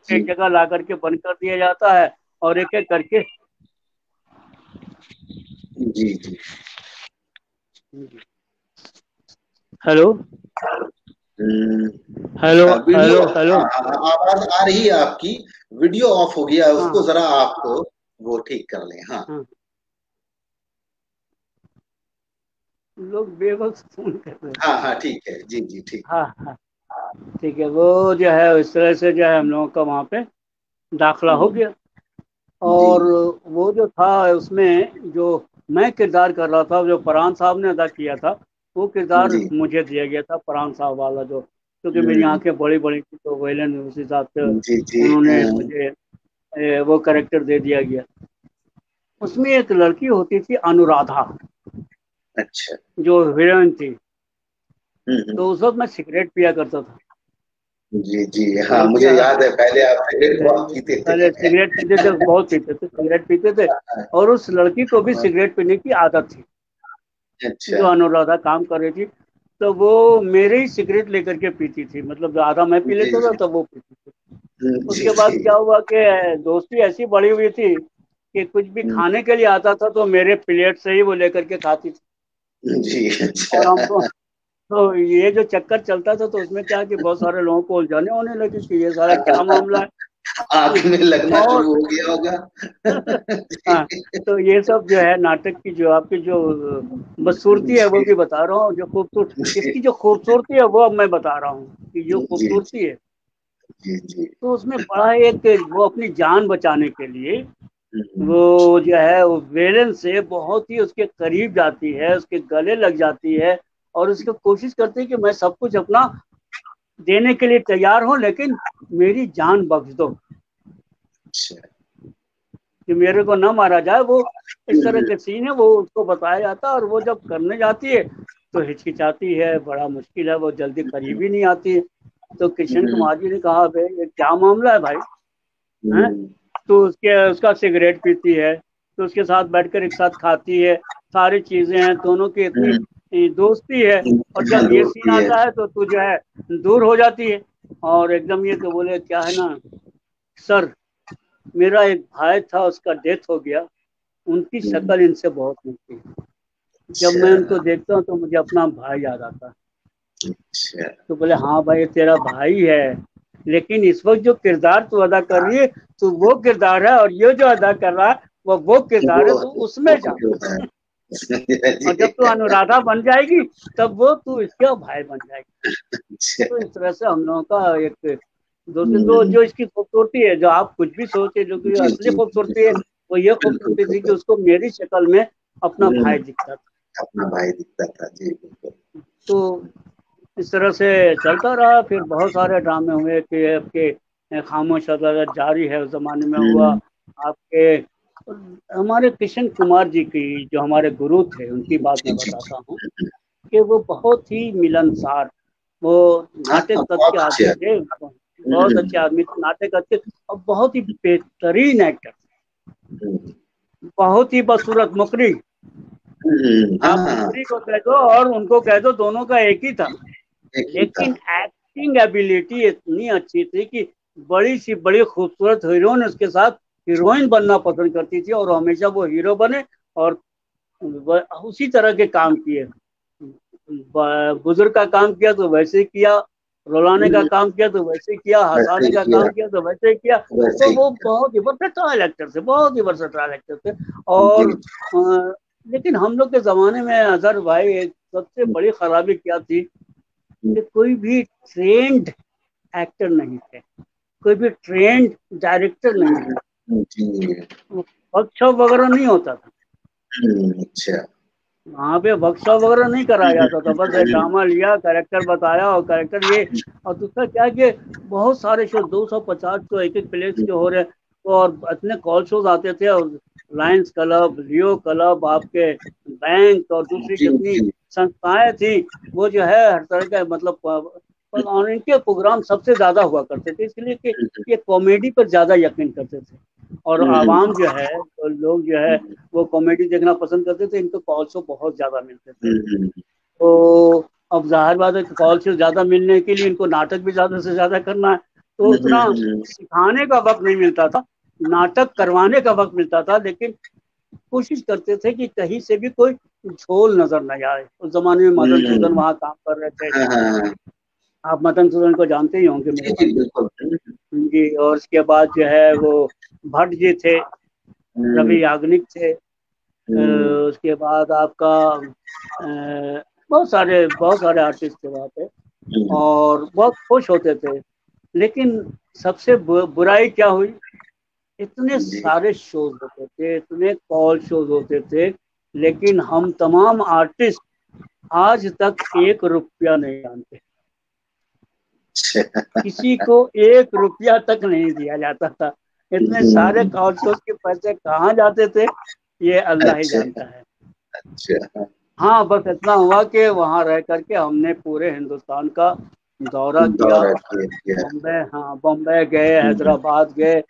जी जगह ला करके बंद कर दिया जाता है और एक एक करके। जी जी। हेलो हम्म, हेलो वीडियो, हेलो हेलो। हाँ हाँ, आवाज आ रही है आपकी। वीडियो ऑफ हो गया है, हाँ उसको हाँ जरा आप वो ठीक कर लें। हाँ हाँ। लोग बेबस फोन कर रहे हैं। हाँ हाँ, ठीक है, जी जी, ठीक। हाँ हाँ, ठीक है। वो जो है इस तरह से जो है हम लोगों का वहाँ पे दाखिला हो गया। जी और वो जो था उसमें जो मैं किरदार कर रहा था, जो फरहान साहब ने अदा किया था, वो किरदार जी। मुझे दिया गया था, फरहान साहब वाला जो, क्योंकि मेरी आंखें बड़ी बड़ी थी तो वेलन उस हिसाब से जी जी, उन्होंने मुझे वो करेक्टर दे दिया गया। उसमें एक लड़की होती थी अनुराधा, अच्छा। जो हीरोइन थी। हम्म। तो उस वक्त मैं सिगरेट पिया करता था। जी जी, हाँ, सिगरेट मुझे पिया, याद है, पहले आप सिगरेट बहुत पीते पहले थे। सिगरेट पीते थे, बहुत पीते थे, सिगरेट पीते थे। और उस लड़की को भी सिगरेट पीने की आदत थी, अच्छा। जो अनुराधा काम कर रही थी। तो वो मेरे ही सिगरेट लेकर के पीती थी, मतलब आधा मैं पी जी लेता था जी तब वो पीती थी। जी उसके बाद जी। क्या हुआ कि दोस्ती ऐसी बढ़ी हुई थी कि कुछ भी हम्म, खाने के लिए आता था तो मेरे प्लेट से ही वो लेकर के खाती थी। जी, और अच्छा। हमको तो ये जो चक्कर चलता था तो उसमें क्या कि बहुत सारे लोगों को उलझने होने लगी कि ये सारा क्या मामला है। आंख में लगना और शुरू हो गया होगा। हाँ, तो ये सब जो है नाटक की जो आपकी जो बदसूरती है वो जी भी बता रहा हूँ, जो खूबसूरत जी इसकी जो खूबसूरती है वो अब मैं बता रहा हूँ कि जो जी खूबसूरती है। जी जी। तो उसमें बड़ा एक, वो अपनी जान बचाने के लिए हम्म, वो जो है वो वेलन से बहुत ही उसके करीब जाती है, उसके गले लग जाती है और उसकी कोशिश करती है कि मैं सब कुछ अपना देने के लिए तैयार हूँ, लेकिन मेरी जान बख्श दो अच्छा। कि मेरे को न मारा जाए। वो इस तरह हम्म, के सीन है, वो उसको बताया जाता है। और वो जब करने जाती है तो हिचकिचाती है, बड़ा मुश्किल है, वो जल्दी करीब ही नहीं आती है। तो किशन हम्म, कुमार जी ने कहा, भाई ये क्या मामला है भाई, हैं? हम्म, तो उसका सिगरेट पीती है, तो उसके साथ बैठकर एक साथ खाती है, सारी चीजें हैं, दोनों की इतनी दोस्ती है। और हाँ, जब ये सीन दोस्ती है। आता है तो तू जो है दूर हो जाती है और एकदम ये तो बोले क्या है ना सर, मेरा एक भाई था उसका डेथ हो गया, उनकी हम्म, शक्ल इनसे बहुत मिलती है, जब अच्छा मैं उनको देखता हूँ तो मुझे अपना भाई याद आता है। अच्छा। तो बोले हाँ भाई तेरा भाई है, लेकिन इस वक्त जो किरदार तू अदा कर रही है तो वो किरदार है, और ये जो अदा कर रहा है वो किरदार है, वो तू वो उसमें जा। होता है। और जब जी, तू अनुराधा बन जाएगी तब वो तू इसका भाई बन जाएगी। अच्छा। तो इस तरह से हम लोगों का एक दोस्ती, तो हम्म, जो इसकी खूबसूरती है, जो आप कुछ भी सोचे, जो कि जी असली जी, खूबसूरती है, बिल्कुल वो ये बिल्कुल खूबसूरती थी कि बिल्कुल। उसको मेरी शक्ल में अपना भाई हम्म, दिखता था। अपना भाई दिखता था, जी बिल्कुल। तो इस तरह से चलता रहा। फिर बहुत सारे ड्रामे हुए कि आपके खामोश अदालत जारी है, उस जमाने में हुआ। हम्म, आपके हमारे किशन कुमार जी की जो हमारे गुरु थे उनकी बात जी मैं जी जी। बताता हूँ कि वो बहुत ही मिलनसार, वो हाँ, नाटक तक के बहुत अच्छे आदमी हैं। थे, बहुत अच्छे हम्म, आदमी थे, नाटक अच्छे और बहुत ही बेहतरीन एक्टर, हम्म, बहुत ही बदसूरत मुकरी। हाँ आप हाँ हाँ, मुकरी को कह दो और उनको कह दो, दोनों का एक ही था। एक ही था। लेकिन एक्टिंग एबिलिटी इतनी अच्छी थी कि बड़ी सी बड़ी खूबसूरत हीरोइन उसके साथ हीरोइन बनना पसंद करती थी, और हमेशा वो हीरो बने। और उसी तरह के काम किए, बुजुर्ग का काम किया तो वैसे ही किया, रुलाने का हम्म, काम किया तो वैसे ही किया, वैसे हंसाने ही का किया, काम किया तो वैसे ही किया। वैसे तो ही वो किया। बहुत ही वर्सेटाइल एक्टर थे, बहुत ही वर्सेटाइल एक्टर थे। जी और जी। लेकिन हम लोग के जमाने में अजहर भाई एक सबसे बड़ी खराबी क्या थी कि कोई भी ट्रेंड एक्टर नहीं थे, कोई भी ट्रेंड डायरेक्टर नहीं था, जी। वर्कशॉप वगैरह नहीं होता था। अच्छा। वहाँ पे वर्कशॉप वगैरह नहीं कराया जाता था, बस ड्रामा लिया, कैरेक्टर बताया और कैरेक्टर ये। और दूसरा क्या है कि बहुत सारे शो 250 शो एक एक प्लेस के हो रहे, तो और इतने कॉल शोज आते थे, और लायंस क्लब, लियो क्लब, आपके बैंक और दूसरी जी जितनी जी। संस्थाएं थी, वो जो है हर तरह का मतलब और इनके प्रोग्राम सबसे ज्यादा हुआ करते थे, इसलिए कि ये कॉमेडी पर ज्यादा यकीन करते थे। और आवाम जो है, तो लोग जो है वो कॉमेडी देखना पसंद करते थे, इनको कॉल शो बहुत ज्यादा मिलते थे। तो अब जाहिर बात है कि कॉल शो ज्यादा मिलने के लिए इनको नाटक भी ज्यादा से ज्यादा करना है, तो उतना सिखाने का वक्त नहीं मिलता था, नाटक करवाने का वक्त मिलता था। लेकिन कोशिश करते थे कि कहीं से भी कोई झोल नजर न आए। उस जमाने में मदन सूदन वहाँ काम कर रहे थे, हाँ हाँ। आप मदन सूदन को जानते ही होंगे मेरे जी जी भाई। बिल्कुल। जी, और उसके बाद जो है वो भट्ट जी थे, रवि याग्निक थे, उसके बाद आपका बहुत सारे आर्टिस्ट थे वहाँ पे, और बहुत खुश होते थे। लेकिन सबसे बुराई क्या हुई, इतने जी सारे शोज होते थे, इतने कॉल शोज होते थे, लेकिन हम तमाम आर्टिस्ट आज तक 1 रुपया नहीं जानते। अच्छा। किसी को 1 रुपया तक नहीं दिया जाता था। इतने सारे कॉल शोज के पैसे कहाँ जाते थे, ये अल्लाह ही अच्छा जानता है। अच्छा। हाँ, बस इतना हुआ कि वहाँ रह करके हमने पूरे हिंदुस्तान का दौरा किया। दौरा किया। बॉम्बे, हाँ बॉम्बे गए, हैदराबाद गए,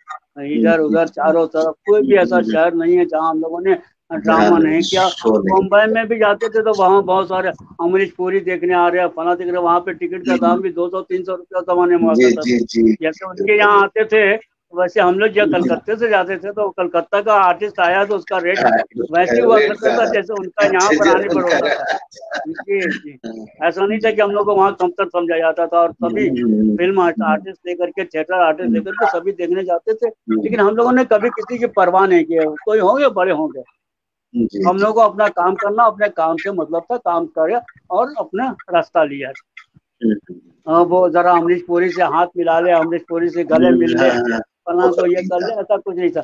इधर उधर चारों तरफ, कोई भी ऐसा शहर नहीं है जहाँ हम लोगों ने ड्रामा नहीं किया। शो नहीं बॉम्बे में भी जाते थे तो वहाँ बहुत सारे अमरीश पुरी देखने आ रहे हैं, फला देख रहे हैं, वहाँ पे टिकट का दाम भी 200-300 रुपया जमाने में हुआ जी करता जी था। जी जैसे उनके यहाँ आते थे, वैसे हम लोग जब कलकत्ते से जाते थे तो कलकत्ता का आर्टिस्ट आया तो उसका रेट वैसे ही हुआ रेट करता था जैसे उनका यहाँ पर आने पर होता था। जी जी, ऐसा नहीं था कि हम लोग को वहाँ कमतर समझा जाता था, और सभी फिल्म आर्टिस्ट लेकर के, थिएटर आर्टिस्ट लेकर के सभी देखने जाते थे। लेकिन हम लोगों ने कभी किसी की परवाह नहीं की, कोई होंगे बड़े होंगे, जी हम जी। लोगों को अपना काम करना, अपने काम से मतलब था, काम करे और अपना रास्ता लिया। हाँ, वो जरा अमरीश पुरी से हाथ मिला ले, अमरीश पुरी से गले मिल ले, हाँ, फला वो को सब ये नहीं कर था। ले, ऐसा कुछ नहीं था।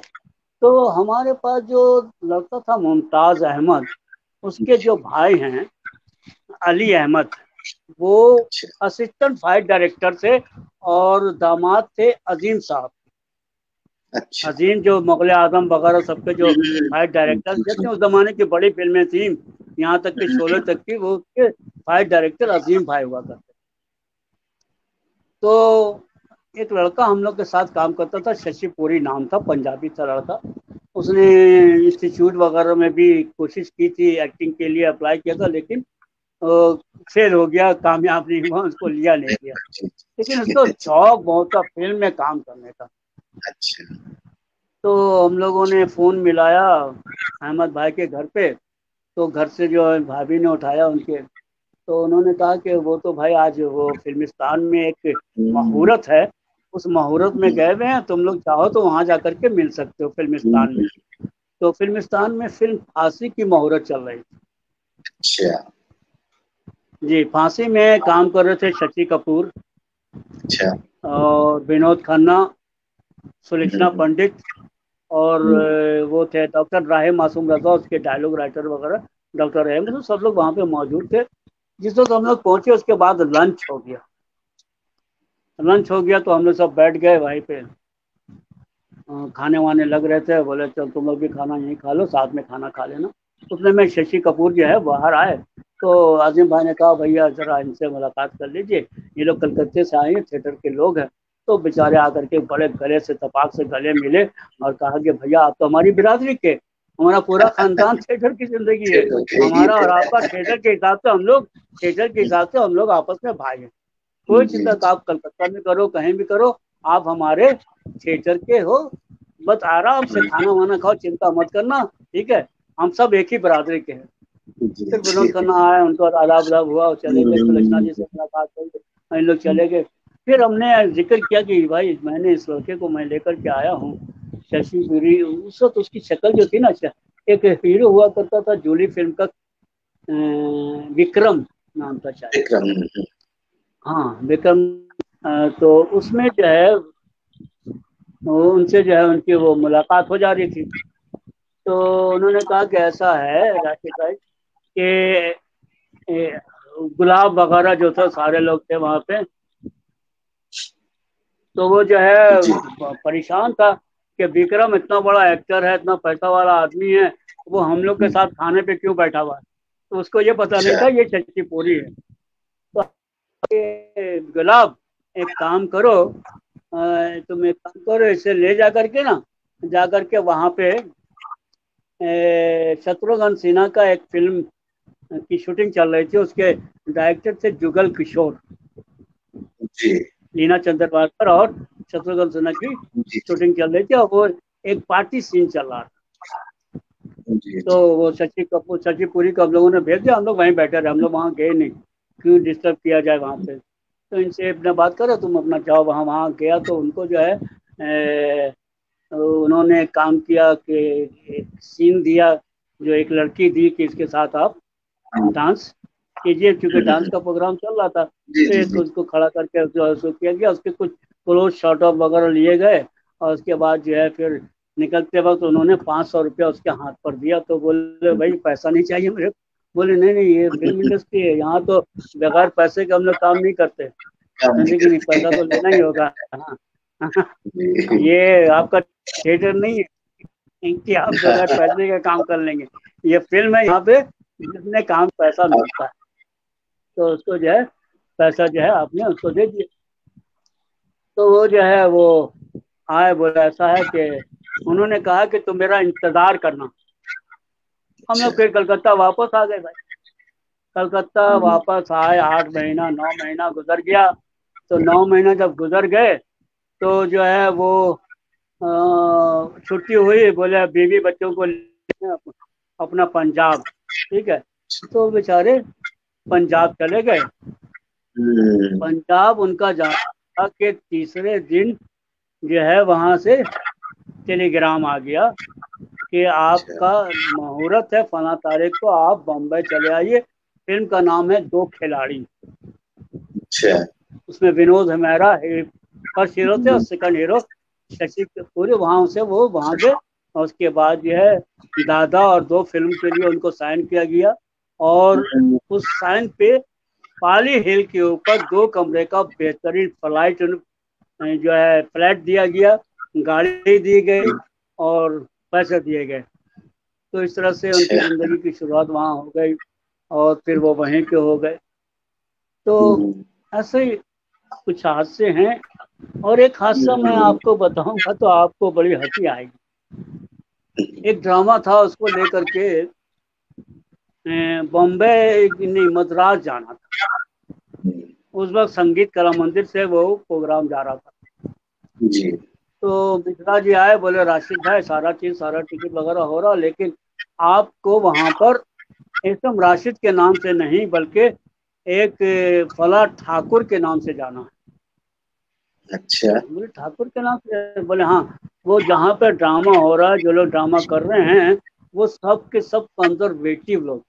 तो हमारे पास जो लड़का था मुमताज अहमद, उसके जो भाई हैं अली अहमद, वो अच्छा असिस्टेंट फाइट डायरेक्टर थे, और दामाद थे अजीम साहब। अच्छा। अजीम जो मुगल आजम वगैरह सबके जो फाइट डायरेक्टर जी थे, जी। उस जमाने की बड़ी फिल्में थी, यहाँ तक कि शोले तक की, वो उसके फाइट डायरेक्टर अजीम भाई हुआ करते। तो एक लड़का हम लोग के साथ काम करता था, शशि पुरी नाम था, पंजाबी था लड़का। उसने इंस्टीट्यूट वगैरह में भी कोशिश की थी, एक्टिंग के लिए अप्लाई किया था, लेकिन फेल हो गया, कामयाब नहीं हुआ, उसको लिया नहीं गया। लेकिन उसको शौक बहुत था फिल्म में काम करने का। अच्छा। तो हम लोगों ने फोन मिलाया अहमद भाई के घर पे, तो घर से जो है भाभी ने उठाया उनके, तो उन्होंने कहा कि वो तो भाई आज वो फिल्मिस्तान में एक मुहूर्त है, उस मुहूर्त में गए हुए हैं, तुम लोग चाहो तो वहां जाकर के मिल सकते हो फिल्मिस्तान में। तो फिल्मिस्तान में फिल्म फांसी की मुहूर्त चल रही थी। अच्छा जी, फांसी में काम कर रहे थे शशि कपूर अच्छा। और विनोद खन्ना, सुलक्षणा पंडित, और वो थे डॉक्टर राहे मासूम रजा, उसके डायलॉग राइटर वगैरह डॉक्टर रहे, मतलब सब लोग वहाँ पे मौजूद थे। जिस वक्त हम लोग पहुंचे उसके बाद लंच हो गया। लंच हो गया तो हम लोग सब बैठ गए वहीं पे, खाने वाने लग रहे थे। बोले चल तुम लोग भी खाना यहीं खा लो, साथ में खाना खा लेना। उसमें मैं शशि कपूर जो है बाहर आए, तो आजिम भाई ने कहा भैया जरा इनसे मुलाकात कर लीजिए, ये लोग कलकत्ते से आए हैं, थिएटर के लोग हैं। तो बेचारे आकर के बड़े गले से तपाक से गले मिले और कहा कि भैया आप तो हमारी बिरादरी के, हमारा पूरा खानदान थिएटर की जिंदगी है, हमारा और आपका थिएटर के हिसाब से हम लोग, थिएटर के हिसाब से हम लोग आपस में भाई हैं। कोई जी चिंता आप कलकत्ता में करो, कहीं भी करो, आप हमारे थिएटर के हो, बस आराम से खाना वाना खाओ, चिंता मत करना, ठीक है, हम सब एक ही बरादरी के हैं। जी फिर जी। विनोद खन्ना आया, उनको आदाब आदाब हुआ और चले गए, सुलक्षणा जी से मुलाकात हुई, इन लोग चले गए। फिर हमने जिक्र किया कि भाई मैंने इस लड़के को मैं लेकर के आया हूँ, शशि पुरी। उस वक्त उसकी शक्ल जो थी ना, एक हीरो हुआ करता था जूली फिल्म का, विक्रम नाम था शायद। विक्रम। हाँ विक्रम, तो उसमें जो है वो उनसे जो है उनकी वो मुलाकात हो जा रही थी। तो उन्होंने कहा कि ऐसा है राशिद भाई कि गुलाब वगैरह जो थे सारे लोग थे वहां पे, तो वो जो है जी परेशान था कि विक्रम इतना बड़ा एक्टर है, इतना पैसा वाला आदमी है, वो हम लोग के साथ खाने पे क्यों बैठा हुआ है। तो उसको ये पता नहीं अच्छा था ये शशि पूरी है। तो गुलाब एक काम करो, तुम एक काम करो, इसे ले जा करके ना, जा करके वहां पे शत्रुघ्न सिन्हा का एक फिल्म की शूटिंग चल रही थी, उसके डायरेक्टर थे जुगल किशोर, जी लीना चंद्रवाकर और शत्रुघ्न सिन्हा की जी शूटिंग चल रही थी, और वो एक पार्टी सीन चल रहा था। जी तो जी वो शशि पूरी को हम लोगों ने भेज दिया, हम लोग वहीं बैठे रहे, हम लोग वहाँ गए नहीं, क्यों डिस्टर्ब किया जाए वहाँ पे। तो इनसे अपना बात करो, तुम अपना जाओ वहाँ। वहाँ गया तो उनको जो है उन्होंने काम किया कि एक सीन दिया, जो एक लड़की दी कि इसके साथ आप डांस कीजिए, क्योंकि डांस का प्रोग्राम चल रहा था। जी तो जी एक जी उसको खड़ा करके जो है उसको किया गया, उसके कुछ क्लोज शॉट ऑफ वगैरह लिए गए, और उसके बाद जो है फिर निकलते वक्त उन्होंने 500 रुपया उसके हाथ पर दिया। तो बोले भाई पैसा नहीं चाहिए मेरे को। बोले नहीं नहीं, ये फिल्म इंडस्ट्री है, यहाँ तो बगैर पैसे के हम लोग काम नहीं करते, काम नहीं लेकिन पैसा तो लेना ही होगा। हाँ। करते। ये आपका थिएटर नहीं है कि आप बगैर पैसे का काम कर लेंगे, ये फिल्म है यहाँ पे जिसमें काम पैसा मिलता है। तो उसको जो है पैसा जो है आपने उसको दे दिया। तो वो जो है वो आए, बोला ऐसा है कि उन्होंने कहा कि तुम मेरा इंतजार करना। हम अच्छा लोग फिर कलकत्ता वापस आ गए भाई। कलकत्ता वापस आए, 8 महीना 9 महीना गुजर गया। तो 9 महीना जब गुजर गए तो जो है वो छुट्टी हुई, बोले बीवी बच्चों को लेके अपना पंजाब। ठीक है, तो बेचारे पंजाब चले गए। हम्म, पंजाब उनका जाना के तीसरे दिन जो है वहां से टेलीग्राम आ गया कि अच्छा आपका मुहूर्त है फला तारीख को, आप बम्बई चले आइए। फिल्म का नाम है दो खिलाड़ी। अच्छा उसमें विनोद मेहरा फर्स्ट हीरो थे और सेकंड हीरो शशि कपूर। वहां से वो वहां गए, और उसके बाद जो है दादा और दो फिल्म के लिए उनको साइन किया गया। और उस साइन पे पाली हिल के ऊपर 2 कमरे का बेहतरीन फ्लाइट जो है फ्लैट दिया गया, गाड़ी दी गई और पैसे दिए गए। तो इस तरह से उनकी अच्छा जिंदगी की शुरुआत वहां हो गई, और फिर वो वहीं के हो गए। तो ऐसे ही कुछ हादसे हैं। और एक हादसा मैं आपको बताऊंगा तो आपको बड़ी हंसी आएगी। एक ड्रामा था, उसको लेकर के बॉम्बे नहीं मद्रास जाना था। उस वक्त संगीत कला मंदिर से वो प्रोग्राम जा रहा था। जी तो मिश्रा जी आए, बोले राशिद भाई सारा चीज सारा टिकट वगैरह हो रहा, लेकिन आपको वहां पर एकदम राशिद के नाम से नहीं बल्कि एक फला ठाकुर के नाम से जाना है। अच्छा बोले ठाकुर के नाम से? बोले हाँ, वो जहाँ पे ड्रामा हो रहा है, जो लोग ड्रामा कर रहे हैं, वो सब के सब कंजर्वेटिव लोग,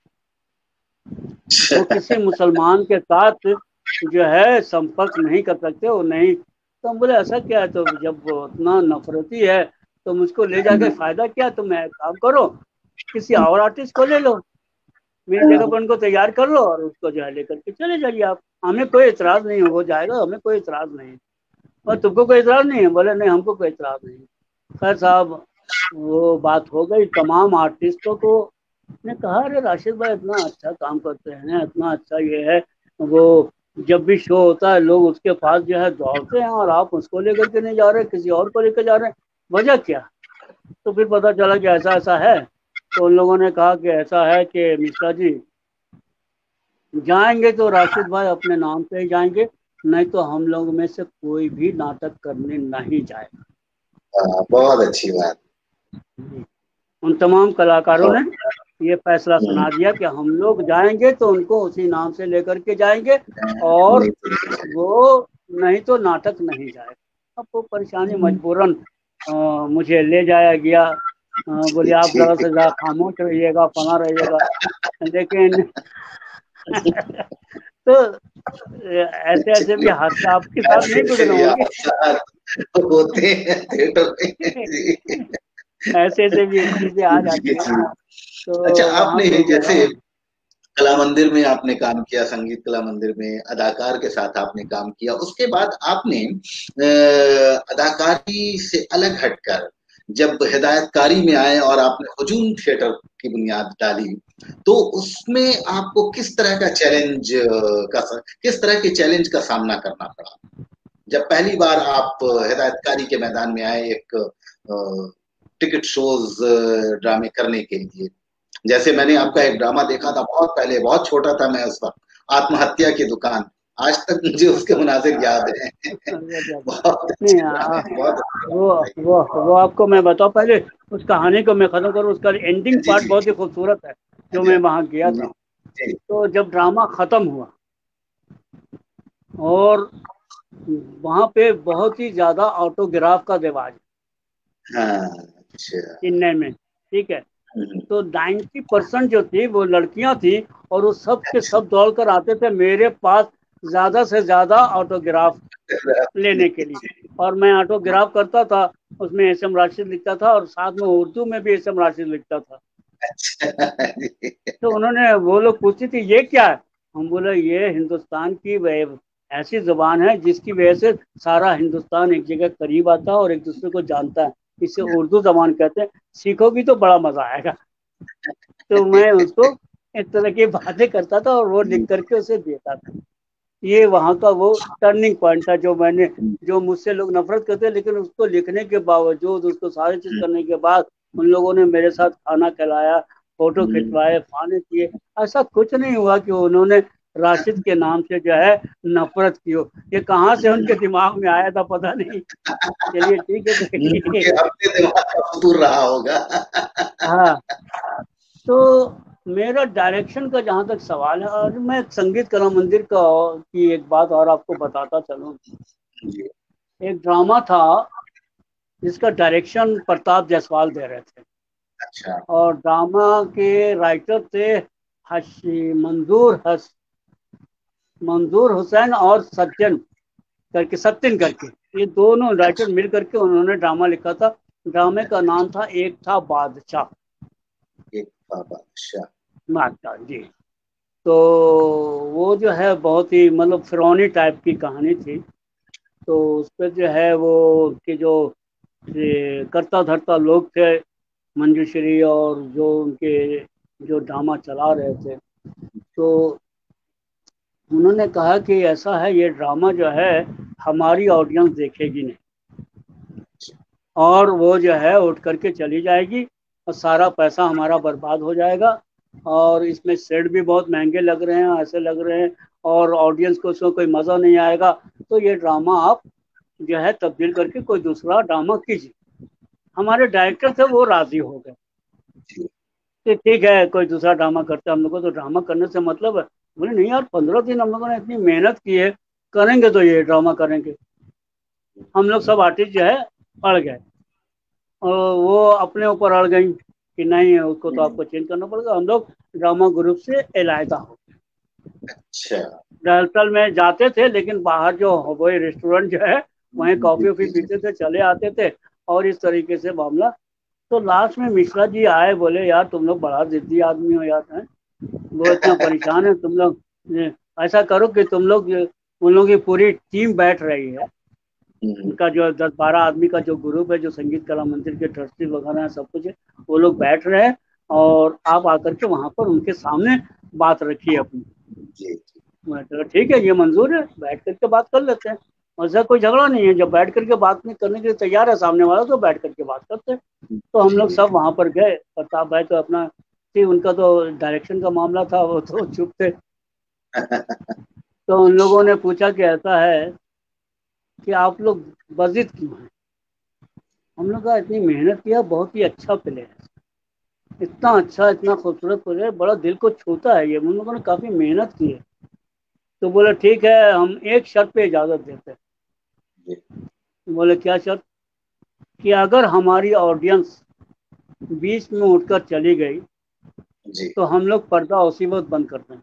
वो किसी मुसलमान के साथ जो है संपर्क नहीं कर सकते, वो नहीं। तो हम बोले ऐसा क्या है? तो जब वो उतना नफरती है तो मुझको ले जाके फायदा क्या? तुम एक काम करो, किसी और आर्टिस्ट को ले लो, मेरी जगह पर उनको तैयार कर लो, और उसको जो है लेकर के चले जाइए आप, हमें कोई इतराज नहीं हो जाएगा, हमें कोई इतराज नहीं है। और तुमको कोई इतराज नहीं है? बोले नहीं, हमको कोई इतराज नहीं है। खैर साहब, वो बात हो गई। तमाम आर्टिस्टों को ने कहा अरे राशिद भाई इतना अच्छा काम करते हैं, इतना अच्छा ये है, वो जब भी शो होता है लोग उसके पास जो है दौड़ते हैं, और आप उसको लेकर के नहीं जा रहे, किसी और को लेकर जा रहे हैं, वजह क्या? तो फिर पता चला कि ऐसा ऐसा है। तो उन लोगों ने कहा कि ऐसा है कि मिश्रा जी जाएंगे तो राशिद भाई अपने नाम से ही जाएंगे, नहीं तो हम लोग में से कोई भी नाटक करने नहीं जाएगा। बहुत अच्छी बात उन तमाम कलाकारों ने बहुत ये फैसला सुना दिया कि हम लोग जाएंगे तो उनको उसी नाम से लेकर के जाएंगे, और नहीं तो वो नहीं तो नाटक नहीं जाएगा। अब वो परेशानी मजबूरन मुझे ले जाया गया। बोले आप जरा से जरा खामोश रहिएगा, फना रहिएगा, लेकिन तो ऐसे ऐसे भी हादसा आपके साथ नहीं ऐसे गुजरे भी होंगे। हादसा होते हैं थिएटर में जी ऐसे ऐसे भी चीजें आ जी, जाती है। जी। तो अच्छा, वहां आपने पे जो है, जैसे कला मंदिर में आपने काम किया, संगीत कला मंदिर में अदाकार के साथ आपने काम किया, उसके बाद आपने अदाकारी से अलग हटकर जब हिदायतकारी में आए और आपने हुजूम थिएटर की बुनियाद डाली, तो उसमें आपको किस तरह के चैलेंज का सामना करना पड़ा? जब पहली बार आप हिदायतकारी के मैदान में आए, एक टिकट शोज ड्रामे करने के लिए, जैसे मैंने आपका एक ड्रामा देखा था बहुत पहले, बहुत छोटा था मैं उस वक्त, आत्महत्या की दुकान, आज तक मुझे उसके मुनाजिर याद है। बहुत नहीं, अच्छी बहुत अच्छी वो ड्रामा वो आपको मैं बताऊं पहले, उस कहानी को मैं खत्म करूं। उसका एंडिंग जी पार्ट जी बहुत ही खूबसूरत है, जो जी मैं वहां गया जी था। जी। तो जब ड्रामा खत्म हुआ और वहां पे बहुत ही ज्यादा ऑटोग्राफ का रिवाज है हाँ, अच्छा। चेन्नई में, ठीक है। हम्म, तो 90% जो थी वो लड़कियां थी, और वो सब के अच्छा। सब दौड़ कर आते थे मेरे पास ज्यादा से ज्यादा ऑटोग्राफ लेने के लिए। और मैं ऑटोग्राफ करता था, उसमें एस एम राशिद लिखता था, और साथ में उर्दू में भी एस एम राशिद लिखता था। अच्छा जी। तो उन्होंने, वो लोग पूछती थी ये क्या है, हम बोले ये हिंदुस्तान की ऐसी जुबान है जिसकी वजह से सारा हिंदुस्तान एक जगह करीब आता है और एक दूसरे को जानता है, इसे उर्दू जबान कहते हैं, सीखोगी तो बड़ा मजा आएगा। तो मैं उसको इस तरह की बातें करता था और वो लिख करके उसे देता था। ये वहां का वो टर्निंग पॉइंट था, जो मैंने, जो मुझसे लोग नफरत करते हैं, लेकिन उसको लिखने के बावजूद, उसको सारी चीज करने के बाद उन लोगों ने मेरे साथ खाना खिलाया, फोटो खिंचवाए, फाने किए। ऐसा कुछ नहीं हुआ कि उन्होंने राशिद के नाम से जो है नफरत की हो। ये कहाँ से उनके दिमाग में आया था पता नहीं। चलिए ठीक है उनके तो अपने दिमाग का फतूर रहा होगा। हाँ। तो मेरा डायरेक्शन का जहाँ तक सवाल है, और मैं संगीत कला मंदिर का की एक बात और आपको बताता चलूं। जी। एक ड्रामा था जिसका डायरेक्शन प्रताप जायसवाल दे रहे थे, अच्छा। और ड्रामा के राइटर थे हसी मंजूर हुसैन और सत्यन करके, ये दोनों राइटर अच्छा। मिल करके उन्होंने ड्रामा लिखा था। ड्रामे का नाम था एक था बादशाह। एक बाबा, अच्छा। माता जी। तो वो जो है बहुत ही मतलब फिरौनी टाइप की कहानी थी। तो उस पर जो है वो उनके जो करता धरता लोग थे, मंजूश्री और जो उनके जो ड्रामा चला रहे थे, तो उन्होंने कहा कि ऐसा है, ये ड्रामा जो है हमारी ऑडियंस देखेगी नहीं, और वो जो है उठ करके चली जाएगी, और सारा पैसा हमारा बर्बाद हो जाएगा, और इसमें सेट भी बहुत महंगे लग रहे हैं, ऐसे लग रहे हैं, और ऑडियंस को उसमें कोई मज़ा नहीं आएगा। तो ये ड्रामा आप जो है तब्दील करके कोई दूसरा ड्रामा कीजिए। हमारे डायरेक्टर थे वो राजी हो गए जी। कि ठीक है कोई दूसरा ड्रामा करते हैं, हम लोग को तो ड्रामा करने से मतलब है। बोले नहीं यार, 15 दिन हम लोगों ने इतनी मेहनत की है, करेंगे तो ये ड्रामा करेंगे। हम लोग सब आर्टिस्ट जो है अड़ गए, और वो अपने ऊपर अड़ गई कि नहीं उसको तो आपको चेंज करना पड़ेगा। हम लोग ड्रामा ग्रुप से अलहदा हो, अच्छा। रिहर्सल में जाते थे, लेकिन बाहर जो वही रेस्टोरेंट जो है वहीं जी कॉफी वॉफी जी जी। पीते थे, चले आते थे, और इस तरीके से मामला। तो लास्ट में मिश्रा जी आए, बोले यार तुम लोग बड़ा जिद्दी आदमी हो यार, हैं वो इतना परेशान है तुम लोग, ऐसा करो कि तुम लोग, उन लोगों की पूरी टीम बैठ रही है, हम्म, उनका जो 10-12 आदमी का जो ग्रुप है, जो संगीत कला मंदिर के ट्रस्टी वगैरह है, सब कुछ है, वो लोग बैठ रहे हैं, और आप आकर के वहां पर उनके सामने बात रखिए अपनी। जी जी। मैं कहा ठीक है, ये मंजूर है, बैठ करके बात कर लेते हैं, ऐसा कोई झगड़ा नहीं है। जब बैठ करके बात नहीं करने के लिए तैयार है सामने वाला, तो बैठ करके बात करते हैं। तो हम लोग जी सब वहां पर गए। प्रताप भाई तो अपना थी, उनका तो डायरेक्शन का मामला था, वो तो चुप थे। तो उन लोगों ने पूछा कि ऐसा है कि आप लोग बजित क्यों हैं। हम लोग का इतनी मेहनत किया, बहुत ही अच्छा प्ले है, इतना अच्छा, इतना खूबसूरत प्ले है, बड़ा दिल को छूता है ये, हम लोगों ने काफी मेहनत की है। तो बोले ठीक है, हम एक शर्त पे इजाजत देते हैं। जी बोले क्या शर्त? कि अगर हमारी ऑडियंस बीच में उठकर चली गई, जी। तो हम लोग पर्दा उसी वक्त बंद करते हैं।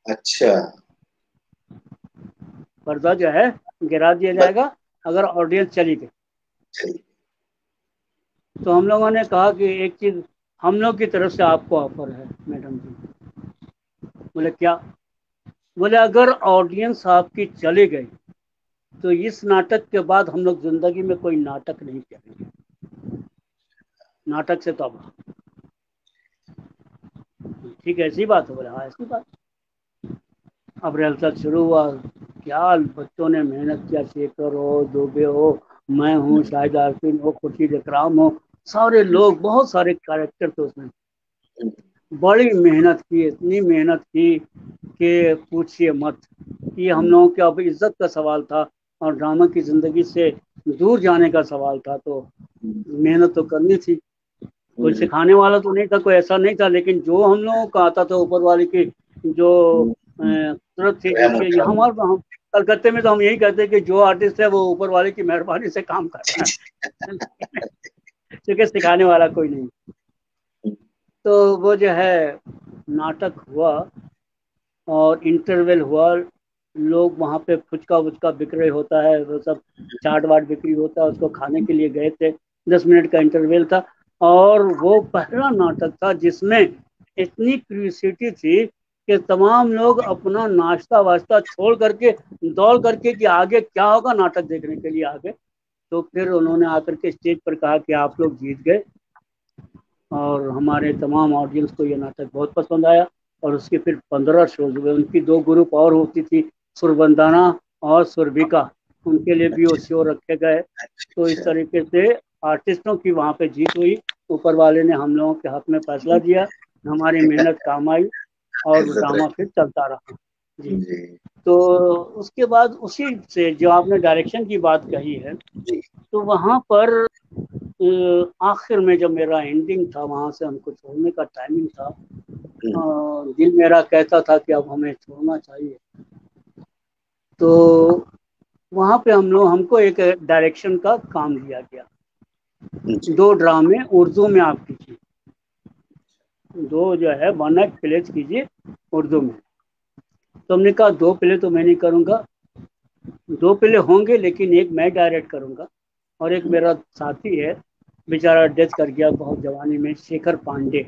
अच्छा। पर्दा जो है गिरा दिया बस जाएगा अगर ऑडियंस चली गई। चलिए। तो हम लोगों ने कहा कि एक चीज हम लोग की तरफ से आपको ऑफर है मैडम जी। बोले क्या? बोले अगर ऑडियंस आपकी चली गई तो इस नाटक के बाद हम लोग जिंदगी में कोई नाटक नहीं करेंगे, नाटक से तौबा। ठीक है, ऐसी बात है? बोले हाँ ऐसी बात। अब रिहर्सल शुरू हुआ। क्या बच्चों ने मेहनत किया, शेखर हो, दुबे हो, मैं हूँ, शाहिद आरफीन हो, खुर्शीद इकराम हो, सारे लोग, बहुत सारे कैरेक्टर थे उसमें। बड़ी मेहनत की, इतनी मेहनत की कि पूछिए मत। कि हम लोगों के अब इज्जत का सवाल था और ड्रामा की जिंदगी से दूर जाने का सवाल था, तो मेहनत तो करनी थी। कोई सिखाने वाला तो नहीं था, कोई ऐसा नहीं था, लेकिन जो हम लोगों को आता था ऊपर वाले की जो कुदरत थी, जिसके यहाँ हमारे हम कलकत्ते में तो हम यही कहते हैं कि जो आर्टिस्ट है वो ऊपर वाले की मेहरबानी से काम कर रहा है क्योंकि सिखाने वाला कोई नहीं। तो वो जो है नाटक हुआ और इंटरवल हुआ। लोग वहाँ पे फुचका वुचका बिक रहे होता है, वो सब चाट वाट बिक्री होता है, उसको खाने के लिए गए थे। 10 मिनट का इंटरवल था और वो पहला नाटक था जिसमें इतनी क्यूरियोसिटी थी कि तमाम लोग अपना नाश्ता वाश्ता छोड़ करके दौड़ करके कि आगे क्या होगा नाटक देखने के लिए आगे। तो फिर उन्होंने आकर के स्टेज पर कहा कि आप लोग जीत गए, और हमारे तमाम ऑडियंस को ये नाटक बहुत पसंद आया। और उसके फिर 15 शोज हुए। उनकी 2 ग्रुप और होती थी, सुरबंदाना और सुरभिका, उनके लिए भी वो शो रखे गए। तो इस तरीके से आर्टिस्टों की वहाँ पे जीत हुई। ऊपर वाले ने हम लोगों के हक में फैसला दिया, हमारी मेहनत काम आई और ड्रामा फिर चलता रहा जी। तो उसके बाद उसी से जो आपने डायरेक्शन की बात कही है, तो वहाँ पर आखिर में जब मेरा एंडिंग था, वहां से हमको छोड़ने का टाइमिंग था, दिल मेरा कहता था कि अब हमें छोड़ना चाहिए। तो वहां पे हमको एक डायरेक्शन का काम दिया गया। 2 ड्रामे उर्दू में आप कीजिए, 2 जो है 1 एक्ट प्लेस कीजिए उर्दू में। तो हमने कहा 2 प्ले तो मैं नहीं करूंगा, 2 प्ले होंगे लेकिन एक मैं डायरेक्ट करूंगा और एक मेरा साथी है, बेचारा डेथ कर गया बहुत जवानी में, शेखर पांडे।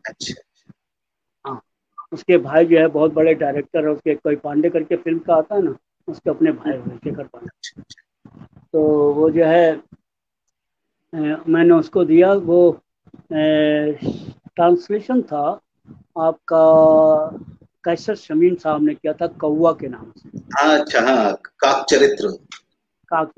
अच्छा। हाँ, उसके भाई जो है बहुत बड़े डायरेक्टर है, उसके कोई पांडे करके फिल्म का आता है ना, उसके अपने भाई हुए शेखर पांडे। तो वो जो है मैंने उसको दिया। वो ट्रांसलेशन था आपका कैसर शमीम साहब ने किया था, कौवा के नाम से। हाँ, अच्छा, हाँ, काक चरित्र। काक,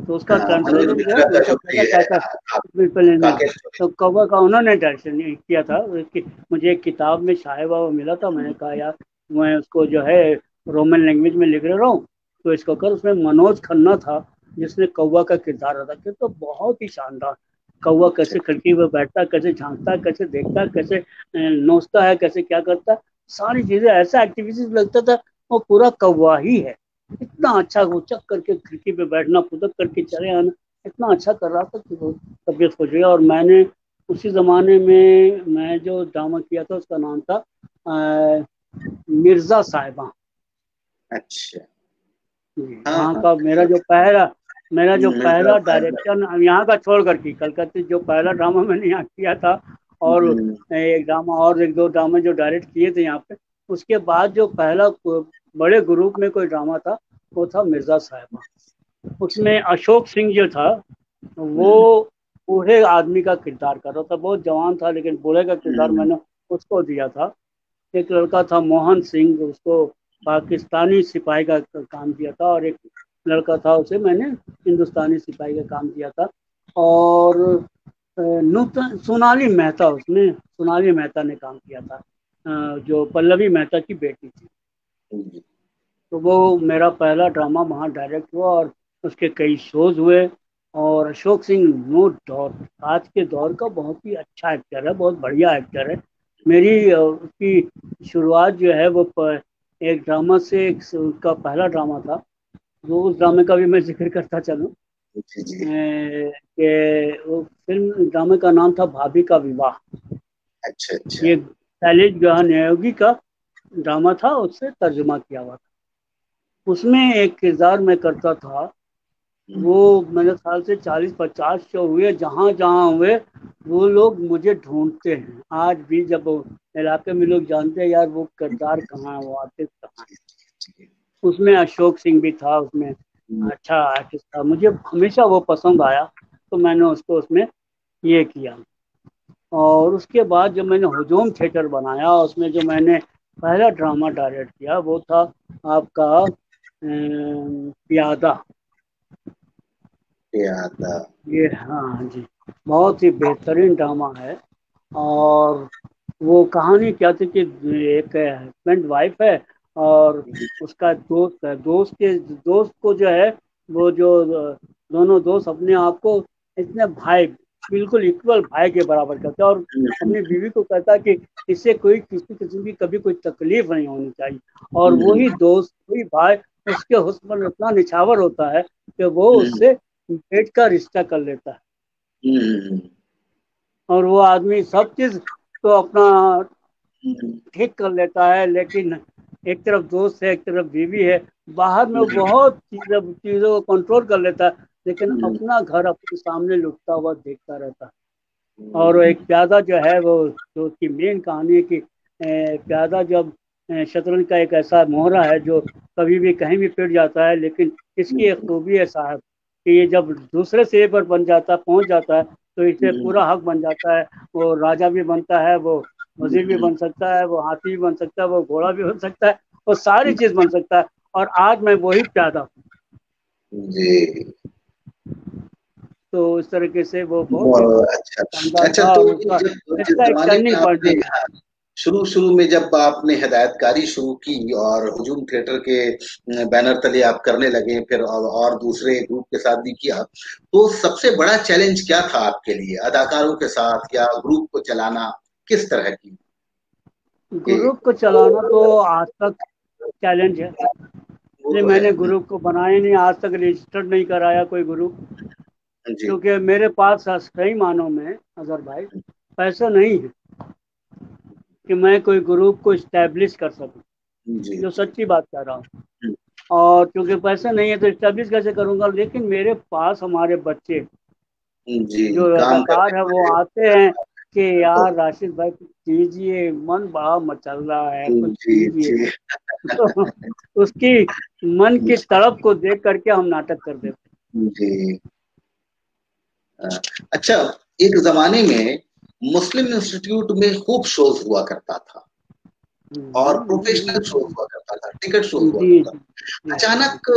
तो उसका हाँ, मनोज ट्रांसलेशन जो है मिश्रा का उसका जो किया भी था है, कैसर। हाँ, बिल्कुल नहीं, काके। तो कौवा का उन्होंने डायरेक्शन किया था। मुझे एक किताब में शायद वो मिला था, मैंने कहा यार मैं उसको जो है रोमन लैंग्वेज में लिख रहा हूँ तो इसको कर। उसमें मनोज खन्ना था जिसने कौवा का किरदार अदा किया, तो बहुत ही शानदार। कौवा कैसे खिड़की पर बैठता, कैसे झांकता, कैसे देखता, कैसे नोचता है, कैसे क्या करता, सारी चीजें ऐसा एक्टिविटीज लगता था वो पूरा कौवा ही है। इतना अच्छा उचक करके खिड़की पे बैठना, फुदक करके चले आना, इतना अच्छा कर रहा था कि वो तबीयत हो गई। और मैंने उसी जमाने में मैं जो ड्रामा किया था उसका नाम था मिर्जा साहिबा। अच्छा। हाँ, वहाँ हाँ, का मेरा जो मिर्जा पहला साहब। डायरेक्शन यहाँ का छोड़ करके कलकत्ते जो पहला ड्रामा मैंने यहाँ किया था, और एक ड्रामा और एक 2 ड्रामे जो डायरेक्ट किए थे यहाँ पे, उसके बाद जो पहला बड़े ग्रुप में कोई ड्रामा था वो था मिर्जा साहिबा। उसमें अशोक सिंह जो था वो बूढ़े आदमी का किरदार कर रहा था, बहुत जवान था लेकिन बूढ़े का किरदार मैंने उसको दिया था। एक लड़का था मोहन सिंह, उसको पाकिस्तानी सिपाही का काम दिया था, और एक लड़का था उसे मैंने हिंदुस्तानी सिपाही का काम दिया था। और नूतन सोनाली मेहता, उसमें सोनाली मेहता ने काम किया था, जो पल्लवी मेहता की बेटी थी। तो वो मेरा पहला ड्रामा वहाँ डायरेक्ट हुआ और उसके कई शोज हुए। और अशोक सिंह नो डाउट आज के दौर का बहुत ही अच्छा एक्टर है, बहुत बढ़िया एक्टर है। मेरी उसकी शुरुआत जो है वो एक ड्रामा से, उसका पहला ड्रामा था, तो उस ड्रामे का भी मैं जिक्र करता चलूँ कि वो फिल्म ड्रामे का नाम था भाभी का विवाह। अच्छा, अच्छा। ये शैलेश गहन न्यायोगी का ड्रामा था, उससे तर्जुमा किया हुआ था। उसमें एक किरदार मैं करता था वो मेरे ख्याल से 40-50 शो हुए, जहाँ जहाँ हुए वो लोग मुझे ढूंढते हैं आज भी। जब इलाके में लोग जानते हैं यार वो किरदार कहाँ है, वो आर्टिस्ट कहाँ जी। है। उसमें अशोक सिंह भी था, उसमें अच्छा आर्टिस्ट था, मुझे हमेशा वो पसंद आया, तो मैंने उसको उसमें ये किया। और उसके बाद जब मैंने हुजूम थिएटर बनाया, उसमें जो मैंने पहला ड्रामा डायरेक्ट किया वो था आपका प्यादा। याद आ- ये हाँ जी, बहुत ही बेहतरीन ड्रामा है। और वो कहानी क्या थी कि एक हस्बैंड वाइफ है, और उसका दोस्त है, दोस्त को जो है, वो जो दोनों दोस्त अपने आप को इतने भाई, बिल्कुल इक्वल भाई के बराबर करते हैं, और अपनी बीवी को कहता है कि इससे कोई किसी किस्म की कभी कोई तकलीफ नहीं होनी चाहिए। और वही दोस्त, वही भाई, उसके हुस्न पर इतना निछावर होता है कि वो उससे पेट का रिश्ता कर लेता है। और वो आदमी सब चीज तो अपना ठीक कर लेता है, लेकिन एक तरफ दोस्त है, एक तरफ बीवी है, बाहर में वो बहुत चीजों को कंट्रोल कर लेता है, लेकिन अपना घर अपने सामने लुटता हुआ देखता रहता है। और वो एक प्यादा जो है, वो जो उसकी मेन कहानी है कि प्यादा जब शतरंज का एक ऐसा मोहरा है जो कभी भी कहीं भी पिट जाता है, लेकिन इसकी एक खूबी है साहब कि ये जब दूसरे सिरे पर बन जाता पहुंच जाता है, तो इसे पूरा हक बन जाता है। वो राजा भी बनता है, वो वजीर भी बन सकता है, वो हाथी भी बन सकता है, वो घोड़ा भी बन सकता है, वो सारी चीज बन सकता है। और आज मैं वही प्यादा हूँ। जी। तो इस तरीके से वो बहुत ही अच्छा। शानदार अच्छा, था, तो और ये उसका जब जिस इसका एक जमाने में टर्निंग पॉइंट आपने, भी था। हाँ, शुरू शुरू में जब आपने हिदायतकारी शुरू की और हुजूम थिएटर के बैनर तले आप करने लगे, फिर और दूसरे ग्रुप के साथ भी किया, तो सबसे बड़ा चैलेंज क्या था आपके लिए, अदाकारों के साथ या ग्रुप को चलाना, किस तरह की के? ग्रुप को चलाना तो आज तक चैलेंज है, वो इसलिए तो है। मैंने ग्रुप को बनाया नहीं, आज तक रजिस्टर्ड नहीं कराया कोई ग्रुप। जी। क्योंकि मेरे पास सही मानों में अजहर भाई पैसा नहीं है कि मैं कोई ग्रुप को इस्टेब्लिश कर सकूं, जी। जो जी। सच्ची बात कह रहा हूँ। और क्योंकि पैसा नहीं है तो इस्टेब्लिश कैसे करूंगा, लेकिन मेरे पास हमारे बच्चे जी। जो काम करने अदाकार है वो वाले। आते हैं कि तो यार राशिद भाई कुछ कीजिए, मन बड़ा मचल रहा है, कुछ जी। कीजिए। जी। तो उसकी मन की तड़प को देख करके हम नाटक कर देते जी। अच्छा, एक जमाने में मुस्लिम इंस्टीट्यूट में खूब शोज हुआ करता था, हैं। और प्रोफेशनल शो हुआ करता था, टिकट शो हुआ जी करता जी था। जी जी। अचानक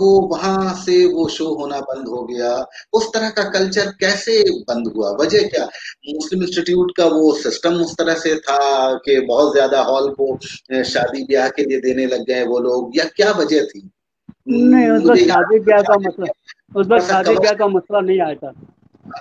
वो वहां से वो शो होना बंद हो गया। उस तरह का कल्चर कैसे बंद हुआ, वजह क्या? मुस्लिम इंस्टीट्यूट का वो सिस्टम उस तरह से था कि बहुत ज्यादा हॉल को शादी ब्याह के लिए देने लग गए वो लोग, या क्या वजह थी? नहीं, उस मुझे वक्त याद शादी है ब्याह का शादी मसला, उस वक्त थोड़ा सा शादी ब्याह का मसला नहीं आया था।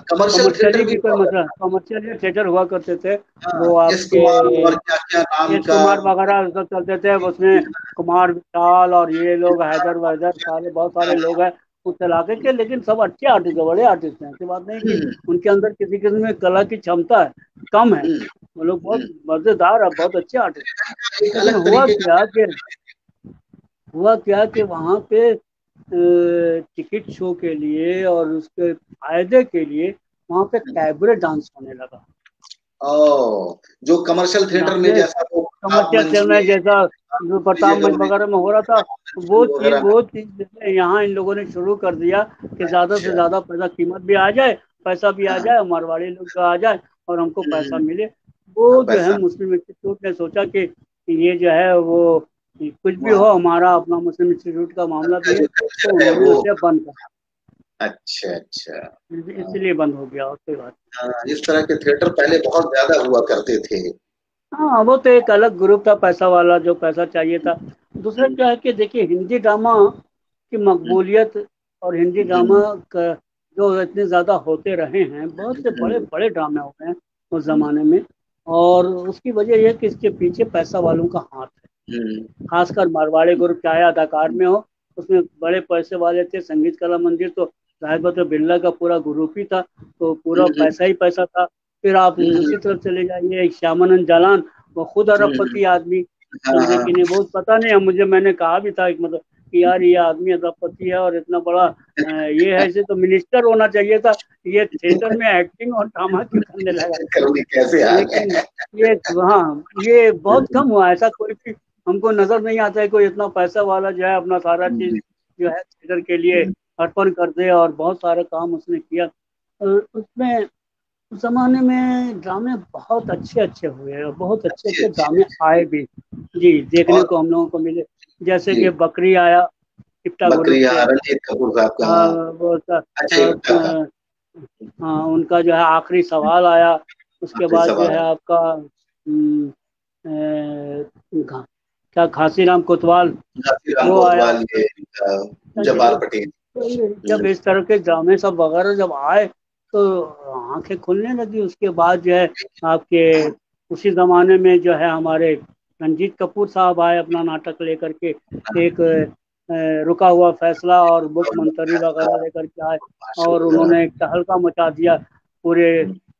कमर्शियल कमर्शियली थिएटर भी भी कोई हुआ मसला, करता कमर्शियल थिएटर हुआ करते थे। था। हाँ, वो एस आपके कुमार और क्या क्या नाम एस का। कुमार वगैरह सब चलते थे उसमें, कुमार विशाल और ये लोग, हैदर वैदर, सारे बहुत सारे लोग हैं उस इलाके के, लेकिन सब अच्छे आर्टिस्ट है, बड़े आर्टिस्ट हैं। ऐसी बात नहीं कि हम्म, उनके अंदर किसी किस्म में कला की क्षमता है, कम है। हम्म, वो लोग बहुत हम्म। मजेदार है, बहुत अच्छे आर्टिस्ट। एक लेकिन अलग तरीके का। हुआ क्या कि वहां पे टिकट शो के लिए और उसके फायदे के लिए वहां पे कैबरे डांस होने लगा। ओ, जो कमर्शियल थिएटर में नाले जैसा वो आप कमर्शियल मंच चल में में जैसा जो प्रताप जगह मंच में वगैरह में हो रहा था, वगैरह में। वो चीज जैसे यहाँ इन लोगों ने शुरू कर दिया कि ज्यादा से अच्छा। ज्यादा पैसा, कीमत भी आ जाए, पैसा भी आ हाँ। जाए, मारवाड़ी लोग का आ जाए, और हमको पैसा हम्म, मिले। वो जो है पैसा। मुस्लिम इंस्टीट्यूट ने सोचा कि ये जो है वो कुछ भी हो, वहाँ हमारा अपना मुस्लिम इंस्टीट्यूट का मामला का भी है, जो तो कल्चर है उन्होंने वो। उसे बंद कर, अच्छा, अच्छा। हाँ, इसलिए बंद हो गया, और कोई बात। हाँ, इस तरह के थिएटर पहले बहुत ज्यादा हुआ करते थे। हाँ, वो तो एक अलग ग्रुप था, पैसा वाला, जो पैसा चाहिए था। दूसरा हम्म, क्या है कि देखिए, हिंदी ड्रामा की हम्म, मकबूलियत और हिंदी ड्रामा हम्म, का जो इतने ज़्यादा होते रहे हैं, बहुत से बड़े हम्म, बड़े ड्रामे हो गए हैं उस हम्म, ज़माने में। और उसकी वजह यह है कि इसके पीछे पैसा वालों का हाथ है। हम्म, खासकर मारवाड़ी ग्रुप चाहे अदाकार में हो, उसमें बड़े पैसे वाले थे। संगीत कला मंदिर तो साहिब तो बिरला का पूरा ग्रुप ही था, तो पूरा हम्म, पैसा ही पैसा था। फिर आप हम्म, दूसरी तरफ चले जाइए, श्यामानंद जालान, वो खुद हम्म, अरबपति आदमी, हाँ, समझे हाँ। कि नहीं, वो पता नहीं है मुझे, मैंने कहा भी था एक मतलब कि यार ये आदमी अरबपति है और इतना बड़ा ये है, इसे तो मिनिस्टर होना चाहिए था, ये थिएटर में एक्टिंग और ड्रामा क्यों करने लगा। कैसे आ लेकिन गए। ये, हाँ, ये बहुत कम हुआ, ऐसा कोई भी हमको नजर नहीं आता है कोई इतना पैसा वाला जो है अपना सारा चीज जो है थिएटर के लिए अर्पण कर दे, और बहुत सारे काम उसने किया। और उसमें उस जमाने में ड्रामे बहुत अच्छे अच्छे हुए और बहुत अच्छे अच्छे अच्छे अच्छे। ड्रामे आए भी, जी, देखने और को हम लोगों को मिले। जैसे जी, कि बकरी आया इप्टा ग्रुप बकरिया से। रणजीत कपूर साहब का, हाँ, हाँ, वो अच्छे लगता था। हाँ, उनका जो है आखिरी सवाल आया। उसके आखिरी बाद जो सवाल है है। आपका क्या घासीराम कोतवाल, घासीराम वो आया। कोतवाल, ये जब्बार पटेल। तो ये जब हम्म, इस तरह के ड्रामे सब वगैरह जब आए तो आंखें खुलने लगी। उसके बाद जो है आपके उसी जमाने में जो है हमारे रंजीत कपूर साहब आए अपना नाटक लेकर के, एक रुका हुआ फैसला और मुख्यमंत्री फैसला, वगैरह लेकर के आए, और माशाल्लाह। उन्होंने एक तहलका मचा दिया पूरे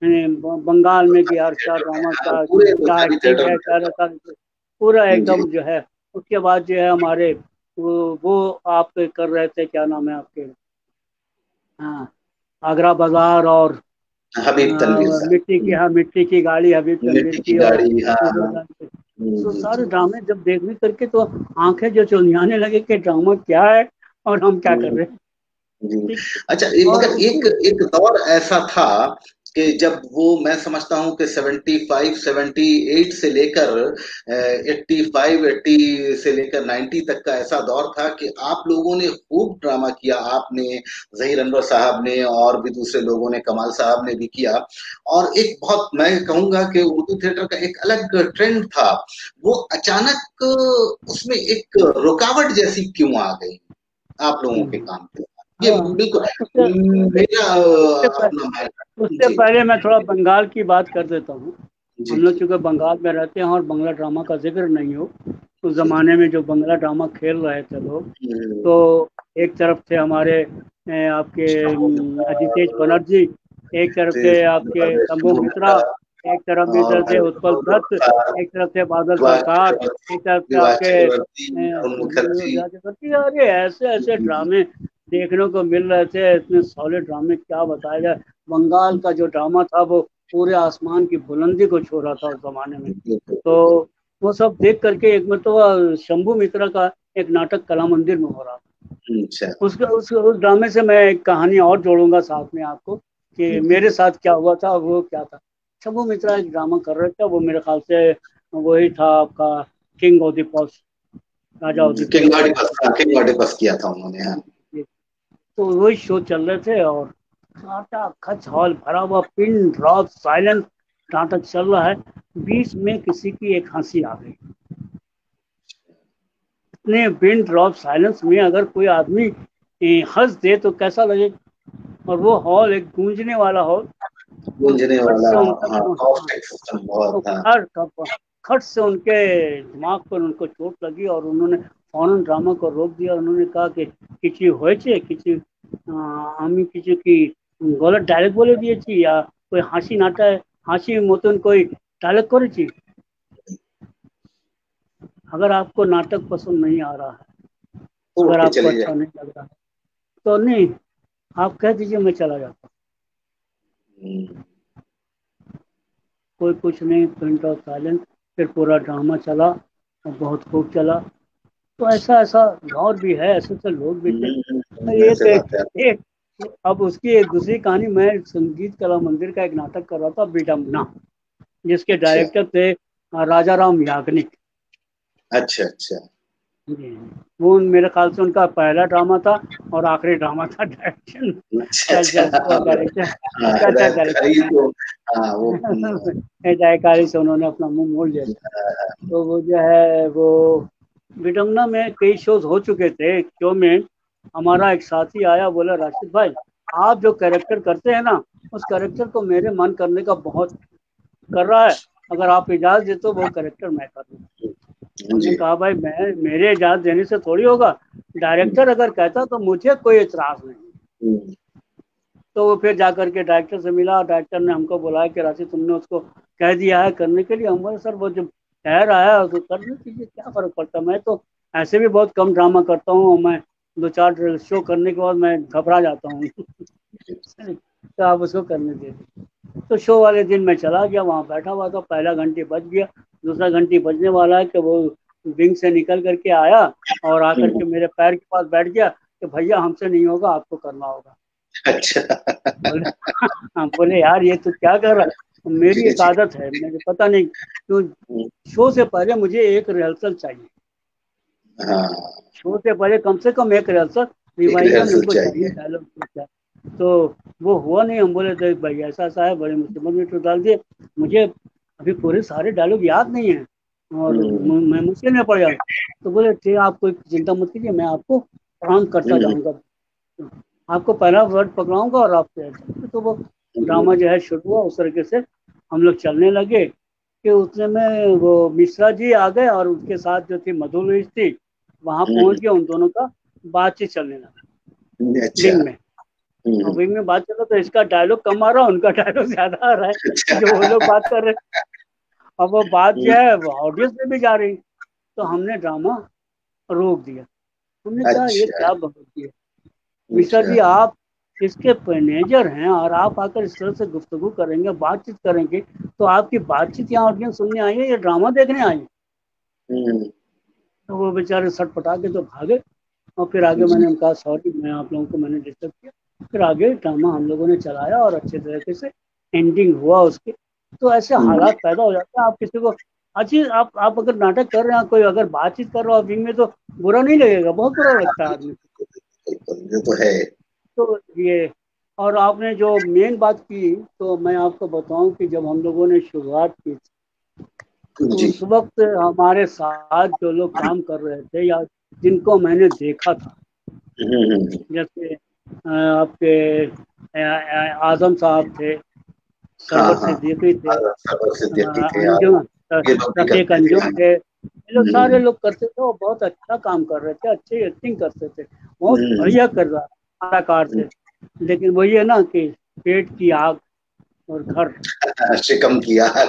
बंगाल में कि यार क्या थिएटर में, ड्रामा, हाँ, क्या पूरे क्या हिंदुस्तानी एक्टिंग थिएटर है, में क्या चलता रहता है, पूरा है। जी। एकदम जो है। उसके बाद जो है हमारे वो आप कर रहे थे, क्या नाम है आपके, हाँ, आगरा बाजार और हबीब तनवीर साहब। मिट्टी की, हाँ, मिट्टी की गाड़ी हबीब तनवीर मिट्टी की की, और गाड़ी, हाँ हाँ। विजयलाल की। तो सारे जी। ड्रामे जब देखने करके तो आंखें जो चुंधियाने लगे कि ड्रामा क्या है और हम क्या कर हम्म, रहे हैं। जी। ठीक। अच्छा, और मगर उसी, एक एक दौर ऐसा था कि जब वो, मैं समझता हूँ कि 75 78 से लेकर 85 80 से लेकर 90 तक का ऐसा दौर था कि आप लोगों ने खूब ड्रामा किया। आपने, जहीर अनवर साहब ने, और भी दूसरे लोगों ने, कमाल साहब ने भी किया। और एक बहुत, मैं कहूंगा कि उर्दू थिएटर का एक अलग ट्रेंड था। वो अचानक उसमें एक रुकावट जैसी क्यों आ गई आप लोगों के काम पे? ये हाँ, बिल्कुल उससे मेरा उससे पह- अपना उससे जी, पहले मैं थोड़ा बंगाल की बात कर देता हूँ। जी, हम लोग जी, चूंकि बंगाल में रहते हैं और बंगला ड्रामा का जिक्र नहीं हो, उस जी। जमाने में जो बंगला ड्रामा खेल रहे थे लोग, हम्म, तो एक तरफ थे हमारे आपके शंभू मित्रा अजितेश और बनर्जी, एक तरफ थे आपके शंभू शंभू मित्रा, मित्रा एक तरफ भी और थे उत्पल दत्त, एक तरफ थे बादल विवाह सरकार, चक्रवर्ती, एक तरफ थे विवाह आपके चक्रवर्ती, अरुण मुखर्जी। चक्रवर्ती। अरे ऐसे ऐसे जी, जी, ड्रामे देखने को मिल रहे थे, इतने सॉलिड ड्रामे, क्या बताया जाए। बंगाल का जो ड्रामा था वो पूरे आसमान की बुलंदी को छू रहा था उस जमाने में। बिल्कुल, तो बिल्कुल। वो सब देख करके एक मतलब शंभू मित्रा का एक नाटक कला मंदिर में हो रहा था। अच्छा। उसके उस ड्रामे से मैं एक कहानी और जोड़ूंगा साथ में आपको कि जी, मेरे साथ क्या हुआ था, वो क्या था। शंभू मित्रा एक ड्रामा कर रहे थे, वो मेरे ख्याल से वही था आपका किंग ऑडिपस, राजा ऑडिपस किंग का ऑडिपस, नाटक। हाँ, किंग ऑडिपस किया था उन्होंने, हाँ। तो वही शो चल रहे थे और आटा खच हॉल भरा हुआ, पिन ड्रॉप साइलेंस नाटक चल रहा है। बीच में किसी की एक हंसी आ गई। इतने पिन ड्रॉप साइलेंस में अगर कोई आदमी हंस दे तो कैसा लगे। और वो हॉल एक गूंजने वाला हॉल, तो गूंजने खट वाला, से उनका हाँ, हाँ, कॉस्टिक सिस्टम तो बहुत था। खट से उनके दिमाग पर उनको चोट लगी और उन्होंने फौरन ड्रामा को रोक दिया। उन्होंने कहा कि किसी হয়েছে কিছু, আমি কিছু কি গলত ডায়লগ বলে দিয়েছি, या कोई হাসি নাটা হাসি মতন कोई डायलॉग করেছি। अगर आपको नाटक पसंद नहीं आ रहा है, तो उठ अगर के आपको चले अच्छा जाए। नहीं लग रहा है, तो नहीं, आप कह दीजिए मैं चला जाता हूँ। हम्म, कोई कुछ नहीं, प्रिंट ऑफ साइलेंस। फिर पूरा ड्रामा चला और बहुत खूब चला। तो ऐसा ऐसा दौर भी है, ऐसे ऐसे लोग भी थे। एक ऐसे बात है। एक अब उसकी एक दूसरी कहानी, मैं संगीत कला मंदिर का एक नाटक कर रहा था, विडम्बना, जिसके अच्छा, डायरेक्टर थे राजा राम याग्निक अच्छा, अच्छा, जी। वो मेरे ख्याल से उनका पहला ड्रामा था और आखिरी ड्रामा था डायरेक्शन अच्छा, अच्छा। डायरेक्टर, हाँ, लगातार डायरेक्शन हिदायतकारी में। तो, हाँ, वो हिदायतकारी से उन्होंने अपना मुंह मोड़ लिया था। तो वो जो है वो विडम्बना में कई शोज हो चुके थे। शो में हमारा एक साथी आया, बोला राशिद भाई, आप जो कैरेक्टर करते हैं ना, उस कैरेक्टर को मेरे मन करने का बहुत कर रहा है, अगर आप इजाजत दे तो वो कैरेक्टर मैं कर लूँ। हमने जी। कहा भाई मैं, मेरे इजाजत देने से थोड़ी होगा, डायरेक्टर अगर कहता तो मुझे कोई एतराज नहीं। तो वो फिर जाकर के डायरेक्टर से मिला, डायरेक्टर ने हमको बुलाया कि राशि तुमने उसको कह दिया है करने के लिए। हम बोले सर वो जब कह रहा है तो करने दीजिए, क्या फर्क पड़ता है, मैं तो ऐसे भी बहुत कम ड्रामा करता हूँ मैं, 2-4 शो करने के बाद मैं घबरा जाता हूँ। तो आप उसको करने दे दें। तो शो वाले दिन मैं चला गया, वहाँ बैठा हुआ था, पहला घंटी बज गया, दूसरा घंटी बजने वाला है कि वो विंग से निकल करके आया और आकर के मेरे पैर के पास बैठ गया कि भैया हमसे नहीं होगा, आपको करना होगा। अच्छा। बोले हाँ, बोले यार ये तो क्या कर रहा है। मेरी जी एक जी। आदत है, मुझे पता नहीं क्यों शो से पहले मुझे एक रिहर्सल चाहिए। हाँ, शो से पहले कम से कम एक रिहर्सल, एक रिवाइजन रिहर्सल उनको चाहिए चाहिए। डायलॉग क्या। तो वो हुआ नहीं। हम बोले तो भाई ऐसा ऐसा है, बड़े मुसीबत में तो डाल दिए, मुझे अभी पूरे सारे डायलॉग याद नहीं है और हम्म, मैं मुश्किल में पड़ जाऊँ। तो बोले ठीक, आप कोई चिंता मत कीजिए, मैं आपको प्रणाम करता हम्म, जाऊंगा, आपको पहला वर्ड पकड़ाऊंगा और आप। तो वो ड्रामा जो है शुरू हुआ उस तरीके से, हम लोग चलने लगे कि उतने में वो मिश्रा जी आ गए और उसके साथ जो थी मधु लुइस थी, वहां पहुंच हम्म, गया, उन दोनों का बातचीत चलने लगा अच्छा। विंग में। और विंग में बात चला तो इसका डायलॉग कम आ रहा है, उनका डायलॉग ज्यादा आ रहा है, अच्छा। जो वो लोग बात कर रहे हैं। अब वो बात जो हम्म, है ऑडियंस में भी जा रही, तो हमने ड्रामा रोक दिया। हमने कहा ये अच्छा। क्या बकवास है मिश्रा अच्छा। जी, आप इसके मैनेजर हैं और आप आकर इस तरह से गुफ्तगू करेंगे, बातचीत करेंगे, तो आपकी बातचीत यहाँ ऑडियंस सुनने आई है या ड्रामा देखने आई है। हम्म, तो वो बेचारे सटपटा के तो भागे। और फिर आगे जी। मैंने उनका सॉरी, मैं आप लोगों को मैंने डिस्टर्ब किया। फिर आगे ड्रामा हम लोगों ने चलाया और अच्छे तरीके से एंडिंग हुआ उसके। तो ऐसे हम्म, हालात पैदा हो जाते हैं, आप किसी को अच्छी, आप अगर नाटक कर रहे हैं, कोई अगर बातचीत कर रहा हो विंग में, तो बुरा नहीं लगेगा, बहुत बुरा लगता है आदमी। बिल्कुल, ये तो है। तो ये, और आपने जो मेन बात की, तो मैं आपको बताऊं कि जब हम लोगों ने शुरुआत की तो जी। उस वक्त हमारे साथ जो लोग काम कर रहे थे या जिनको मैंने देखा था, हम्म, जैसे आपके आजम साहब थे, हाँ सरवर हाँ। सिद्दीकी थे, सरवर सिद्दीकी थे, अंजुम, ये लोग भी रफीक करते थे। अंजुम थे, ये लोग हम्म, सारे लोग करते थे, वो बहुत अच्छा काम कर रहे थे, अच्छी एक्टिंग करते थे, बहुत हम्म, बढ़िया कर रहा कलाकार थे। लेकिन वही है ना कि पेट की आग और घर, शिकम किया और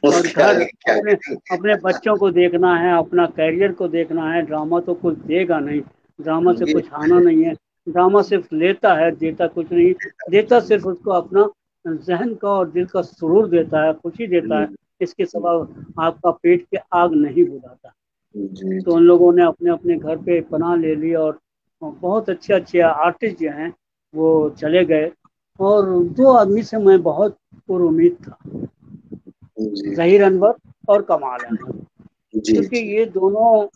उसके घर आगे क्या अपने करेंगे। अपने बच्चों को देखना है, अपना कैरियर को देखना है। ड्रामा तो कुछ देगा नहीं, ड्रामा से ये कुछ आना नहीं है। ड्रामा सिर्फ लेता है, देता कुछ नहीं। देता सिर्फ उसको अपना जहन का और दिल का सुरूर देता है, खुशी देता है, हम्म, इसके सिवा आपका पेट के आग नहीं बुझाता। जी तो जी। उन लोगों ने अपने अपने घर पे पनाह ले ली और बहुत अच्छे अच्छे आर्टिस्ट जो हैं वो चले गए। और दो आदमी से मैं बहुत पुरुमीद था, जी जहीर अनवर और कमाल अहमद, जी क्योंकि जी। ये दोनों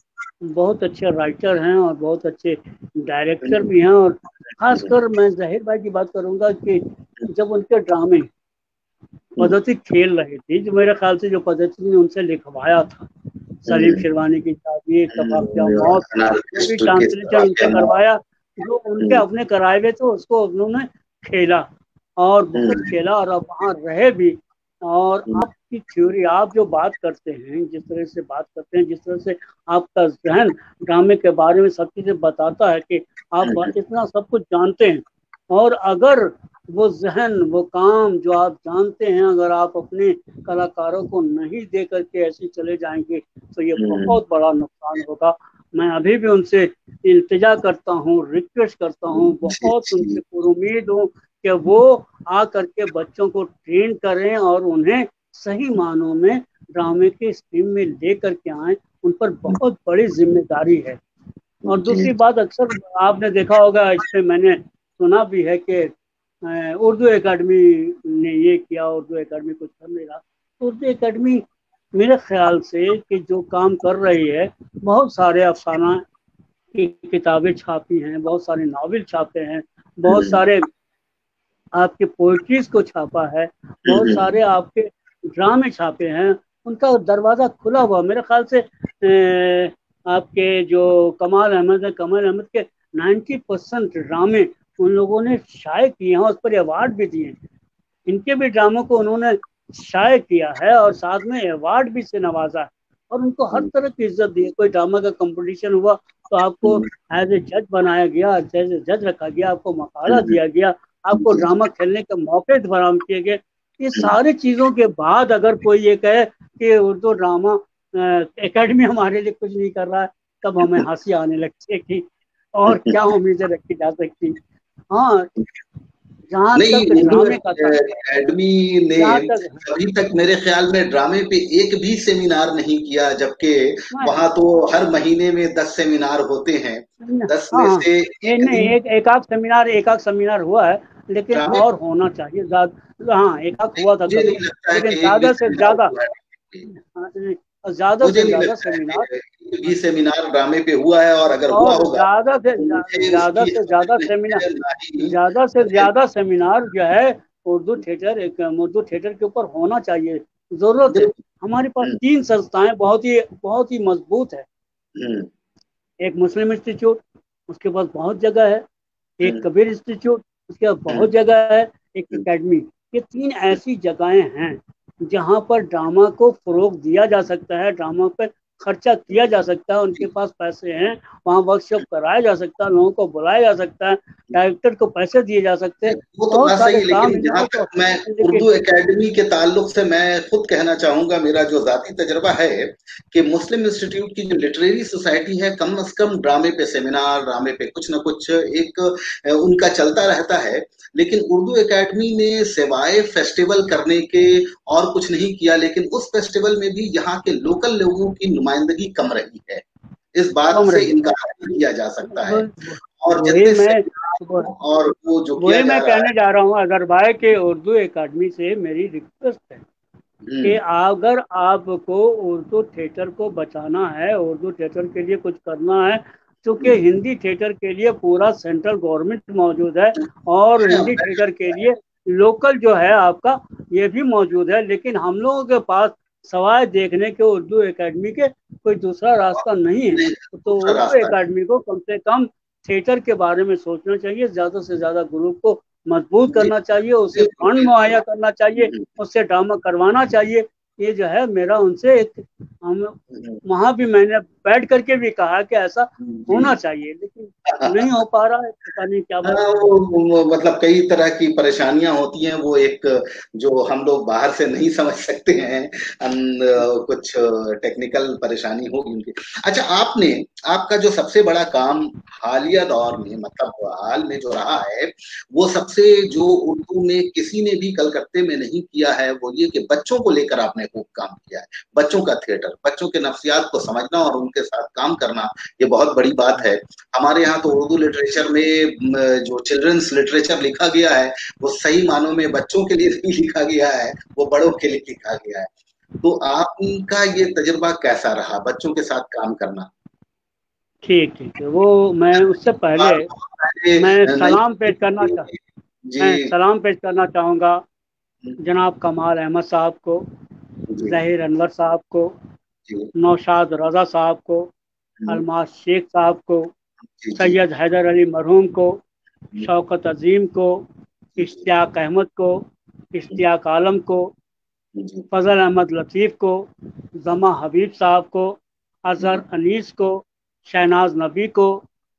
बहुत अच्छे राइटर हैं और बहुत अच्छे डायरेक्टर भी हैं। और खासकर मैं जहीर भाई की बात करूंगा कि जब उनके ड्रामे पद्धति खेल रहे थे, जो मेरे ख्याल से जो पद्धति ने उनसे लिखवाया था, सलीम शेरवानी की शादी, एक तफाक मौत, अनारकली जो भी स्टोर के ट्रांसलेशन उनसे करवाया, जो उनके अपने कराए हुए थे उसको उन्होंने खेला और बहुत खेला, और अब वहाँ रहे भी। और आपकी थ्योरी, आप जो बात करते हैं, जिस तरह से बात करते हैं, जिस तरह से आपका जहन ड्रामे के बारे में सब चीजें बताता है कि आप इतना सब कुछ जानते हैं, और अगर वो जहन, वो काम जो आप जानते हैं, अगर आप अपने कलाकारों को नहीं दे करके ऐसे चले जाएंगे तो ये बहुत बड़ा नुकसान होगा। मैं अभी भी उनसे इल्तिजा करता हूँ, रिक्वेस्ट करता हूँ, जी बहुत जी। उनसे उम्मीद हूँ कि वो आ करके बच्चों को ट्रेन करें और उन्हें सही मानों में ड्रामे के स्ट्रीम में ले करके आए। उन पर बहुत बड़ी जिम्मेदारी है। और जी दूसरी बात, अक्सर आपने देखा होगा, इस पे मैंने सुना भी है कि उर्दू एकेडमी ने ये किया, उर्दू एकेडमी कुछ कर नहीं रहा। उर्दू एकेडमी मेरे ख्याल से कि जो काम कर रही है, बहुत सारे अफसाना की किताबें छापी हैं, बहुत सारे नावल छापे हैं, बहुत सारे आपके पोइट्रीज को छापा है, बहुत सारे आपके ड्रामे छापे हैं। उनका दरवाजा खुला हुआ मेरे ख्याल से। आपके जो कमाल अहमद है, कमाल अहमद के 90% ड्रामे उन लोगों ने शाये किए हैं, उस पर अवार्ड भी दिए हैं। इनके भी ड्रामों को उन्होंने शाये किया है और साथ में अवार्ड भी से नवाजा है, और उनको हर तरह की इज्जत दी है। कोई ड्रामा का कंपटीशन हुआ तो आपको एज ए जज बनाया गया, एज ए जज रखा गया, आपको मकाला दिया गया, आपको ड्रामा खेलने के मौके फराहम किए गए। ये सारी चीजों के बाद अगर कोई ये कहे कि उर्दू ड्रामा एकेडमी हमारे लिए कुछ नहीं कर रहा है, तब हमें हंसी आने लगती है कि और क्या उम्मीदें रखी जा सकती। हाँ, जहाँ नहीं, तक उर्दू ड्रामे का था, एकेडमी ने जहाँ तक अभी तक मेरे ख्याल में ड्रामे पे एक भी सेमिनार नहीं किया, जबकि मैं, वहां तो हर महीने में 10 सेमिनार होते हैं। दस हाँ में हाँ, से ये एक नहीं, दिन एक आध सेमिनार हुआ है, लेकिन ड्रामे। और होना चाहिए ज्यादा। हाँ, एक आध नहीं, हुआ था मुझे कभी, नहीं लगता है लेकिन कि एक भी ज्यादा से सेमिनार ज्यादा, हुआ है। हाँ, ज्यादा मुझे से नहीं ज्यादा लगता है सेमिनार, कि एक भी सेमिनार ड्रामे पे हुआ है, और अगर हुआ और होगा तो मुझे ज्यादा उसकी से समझ ज्यादा नहीं सेमिनार, है, ना ही ज्यादा से मुझे। ज्यादा सेमिनार जो है उर्दू थिएटर के ऊपर होना चाहिए, जरूरत है। बिल्कुल। हमारे पास हम्म, 3 संस्थाएं बहुत ही मजबूत है। हम्म, एक मुस्लिम इंस्टीट्यूट, उसके पास बहुत जगह है। एक हम्म, कबीर इंस्टीट्यूट, उसके पास हम्म, बहुत जगह है। एक हम्म, एकेडमी। ये 3 ऐसी जगहें हैं जहां पर ड्रामा को फरोग दिया जा सकता है, ड्रामा पर खर्चा किया जा सकता है, उनके पास पैसे हैं, वहाँ वर्कशॉप कराया जा सकता है, लोगों को बुलाया जा सकता है, डायरेक्टर को पैसे दिए जा सकते हैं, वो तो बहुत बात सही सारे है, काम लेकिन जहां इनमें तो। तक मैं लेकिन उर्दू एकेडमी के ताल्लुक से मैं खुद कहना चाहूंगा, मेरा जो जाती तजर्बा है कि मुस्लिम इंस्टीट्यूट की जो लिटरेरी सोसाइटी है, कम से कम ड्रामे पे सेमिनार, ड्रामे पे कुछ ना कुछ एक उनका चलता रहता है। लेकिन उर्दू एकेडमी ने सिवाय फेस्टिवल करने के और कुछ नहीं किया, लेकिन उस फेस्टिवल में भी यहाँ के लोकल लोगों की नुमाइंदगी कम रही है। इस बात कम से रही इनकार नहीं किया जा सकता है। और वही जितने मैं सेमिनार और वो जो किया वही जा मैं रहा कहने है। जा रहा हूँ, अजहर भाई के उर्दू एकेडमी से मेरी रिक्वेस्ट है कि हम्म, अगर आपको उर्दू थिएटर को बचाना है, उर्दू थिएटर के लिए कुछ करना है, क्योंकि हम्म। हिंदी थिएटर के लिए पूरा सेंट्रल गवर्नमेंट मौजूद है, और हाँ, हिंदी थिएटर के लिए लोकल जो है आपका ये भी मौजूद है, लेकिन हम लोगों के पास सवाए देखने के उर्दू एकेडमी के कोई दूसरा रास्ता नहीं है। तो दूसरा उर्दू रास्ता एकेडमी को कम से कम थिएटर के बारे में सोचना चाहिए, ज्यादा से ज्यादा ग्रुप को मजबूत नहीं। जी, करना चाहिए, उसे बिल्कुल, फंड बिल्कुल। मुहैया करना चाहिए, उससे ड्रामा करवाना चाहिए। ये जो है मेरा उनसे एक, हम हम्म, वहां भी मैंने बैठ करके भी कहा कि ऐसा जी। होना चाहिए, लेकिन नहीं हो पा रहा है, पता नहीं क्या हाँ, बात है। वो मतलब कई तरह की परेशानियां होती हैं, वो एक जो हम लोग बाहर से नहीं समझ सकते हैं। कुछ टेक्निकल परेशानी होगी उनकी। अच्छा, आपका जो सबसे बड़ा काम हालिया दौर में, मतलब हाल में जो रहा है, वो सबसे जो उर्दू में किसी ने भी कलकत्ते में नहीं किया है, वो ये कि बच्चों को लेकर आपने खूब काम किया है। बच्चों का थिएटर, बच्चों के नफ्सियात को समझना और उनके साथ काम करना, ये बहुत बड़ी बात है। हमारे यहाँ तो उर्दू लिटरेचर में जो चिल्ड्रंस लिटरेचर लिखा गया है, वो सही मानों में बच्चों के लिए नहीं लिखा गया है, वो बड़ों के लिए लिखा गया है। तो आपका ये तजुर्बा कैसा रहा बच्चों के साथ काम करना? ठीक ठीक है, वो मैं उससे पहले बात बहुत पहले मैं नहीं सलाम पेश करना थी। चाह जी, मैं सलाम पेश करना चाहूँगा जनाब कमाल अहमद साहब को, जी, जहीर अनवर साहब को, जी, नौशाद रजा साहब को, जी, अलमास शेख साहब को, जी, जी, सैयद हैदर अली मरहूम को, जी, शौकत अजीम को, जी, इश्तियाक अहमद को, इश्तियाक आलम को, जी, फजल अहमद लतीफ़ को, जमा हबीब साहब को, अजहर अनीस को, शहनाज नबी को,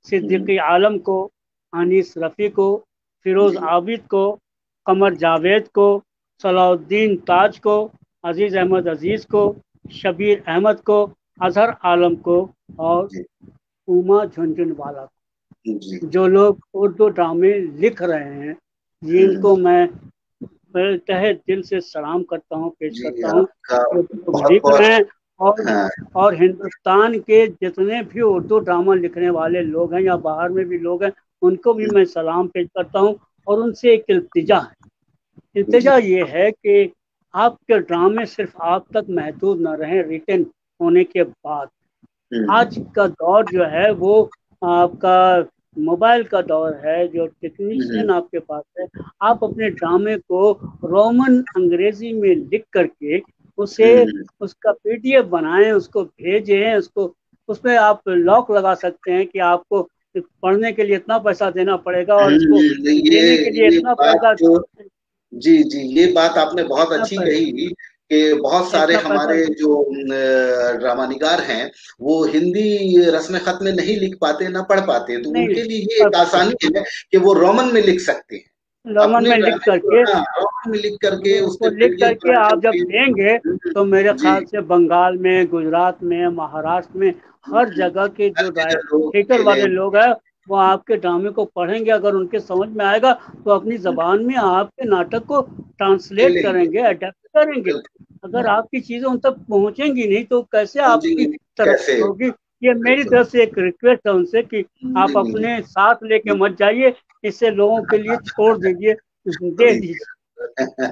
सिद्दीकी आलम को, अनीस रफ़ी को, फिरोज़ जी, आबिद को, कमर जावेद को, सलाउद्दीन ताज को, अजीज़ अहमद अजीज़ को, शबीर अहमद को, अजहर आलम को, और जी, उमा झुनझुनवाला जी, को। जो लोग उर्दू ड्रामे लिख रहे हैं, जिनको मैं तहे दिल से सलाम करता हूँ, पेश जी, करता हूँ, आपका क्योंकि लोग बहुत लिख रहे बहुत। हैं। और हाँ, और हिंदुस्तान के जितने भी उर्दू ड्रामा लिखने वाले लोग हैं या बाहर में भी लोग हैं, उनको भी मैं सलाम पेश करता हूँ, और उनसे एक इल्तिजा है। जी, इल्तिजा ये है कि आपके ड्रामे सिर्फ आप तक महदूद न रहें रिटन होने के बाद। हम्म, आज का दौर जो है वो आपका मोबाइल का दौर है, जो टेक्नीशियन हम्म, आपके पास है, आप अपने ड्रामे को रोमन अंग्रेजी में लिख करके उसे हम्म, उसका पीडीएफ बनाएं, उसको भेजें, उसको उसमें आप लॉक लगा सकते हैं कि आपको पढ़ने के लिए इतना पैसा देना पड़ेगा, और इसको ये देने के लिए ये इतना बात पैसा, जो, जी, जी, ये बात आपने बहुत इतना अच्छी पैसा, कही कि बहुत सारे इतना पैसा। हमारे जो ड्रामानिगार हैं, वो हिंदी रस्म खत में नहीं लिख पाते, ना पढ़ पाते, तो नहीं उनके लिए ये पढ़ एक पाते। आसानी है कि वो रोमन में लिख सकते हैं। रोमन में लिख करके, रोमन में लिख करके उसको उसके लिख करके आप जब करके, देंगे तो मेरे जी, ख्याल से बंगाल में, गुजरात में, महाराष्ट्र में, हर जगह के हर जो जगह लोग थिएटर खेले। वाले लोग हैं वो आपके ड्रामे को पढ़ेंगे। अगर उनके समझ में आएगा तो अपनी जबान में आपके नाटक को ट्रांसलेट खेलेंगे, करेंगे, अडेप्ट करेंगे। अगर बिल्कुल आपकी चीजें उन तक पहुंचेंगी नहीं तो कैसे आपकी समझेंगे कैसे। तरक्की होगी। ये मेरी बिल्कुल, तरफ से एक रिक्वेस्ट है उनसे कि आप नहीं नहीं अपने साथ लेके मत जाइए, इससे लोगों के लिए छोड़ दीजिए, दे दीजिए। दीजिए।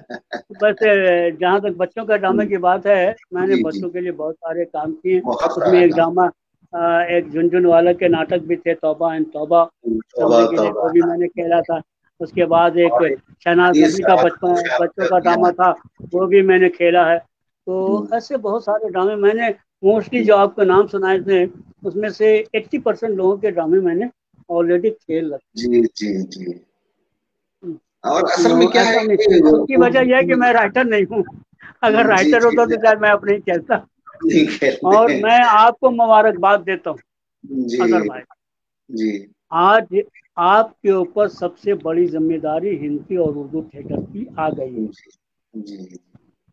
बस जहाँ तक बच्चों का ड्रामे की बात है, मैंने जी जी, बच्चों के लिए बहुत सारे काम किए। बहुत उसमें सारा एक काम। ड्रामा, एक झुनझुन वाला के नाटक भी थे, तौबा एंड तौबा, तौबा समझे कि नहीं, वो तौबा। भी मैंने खेला था। उसके बाद एक और एक शहनाज ये नबी का सवाल पूछा बच्चों कर का दिया ड्रामा था, मैंने। वो भी मैंने खेला है। तो हम्म, ऐसे बहुत सारे ड्रामे मैंने, मोस्टली जो आपको नाम सुनाए थे उसमें से 80% लोगों के ड्रामे मैंने ऑलरेडी खेल रखे। जी जी जी। और असल में क्या है ऐसा नहीं, कि उसकी वजह यह है कि मैं राइटर नहीं हूँ। अगर जी राइटर जी, होता तो शायद मैं अपने ही कहता। नहीं खेलते और मैं आपको मुबारकबाद देता हूँ जी अजहर भाई। जी आज आपके ऊपर सबसे बड़ी जिम्मेदारी हिंदी और उर्दू थिएटर की आ गई है। जी जी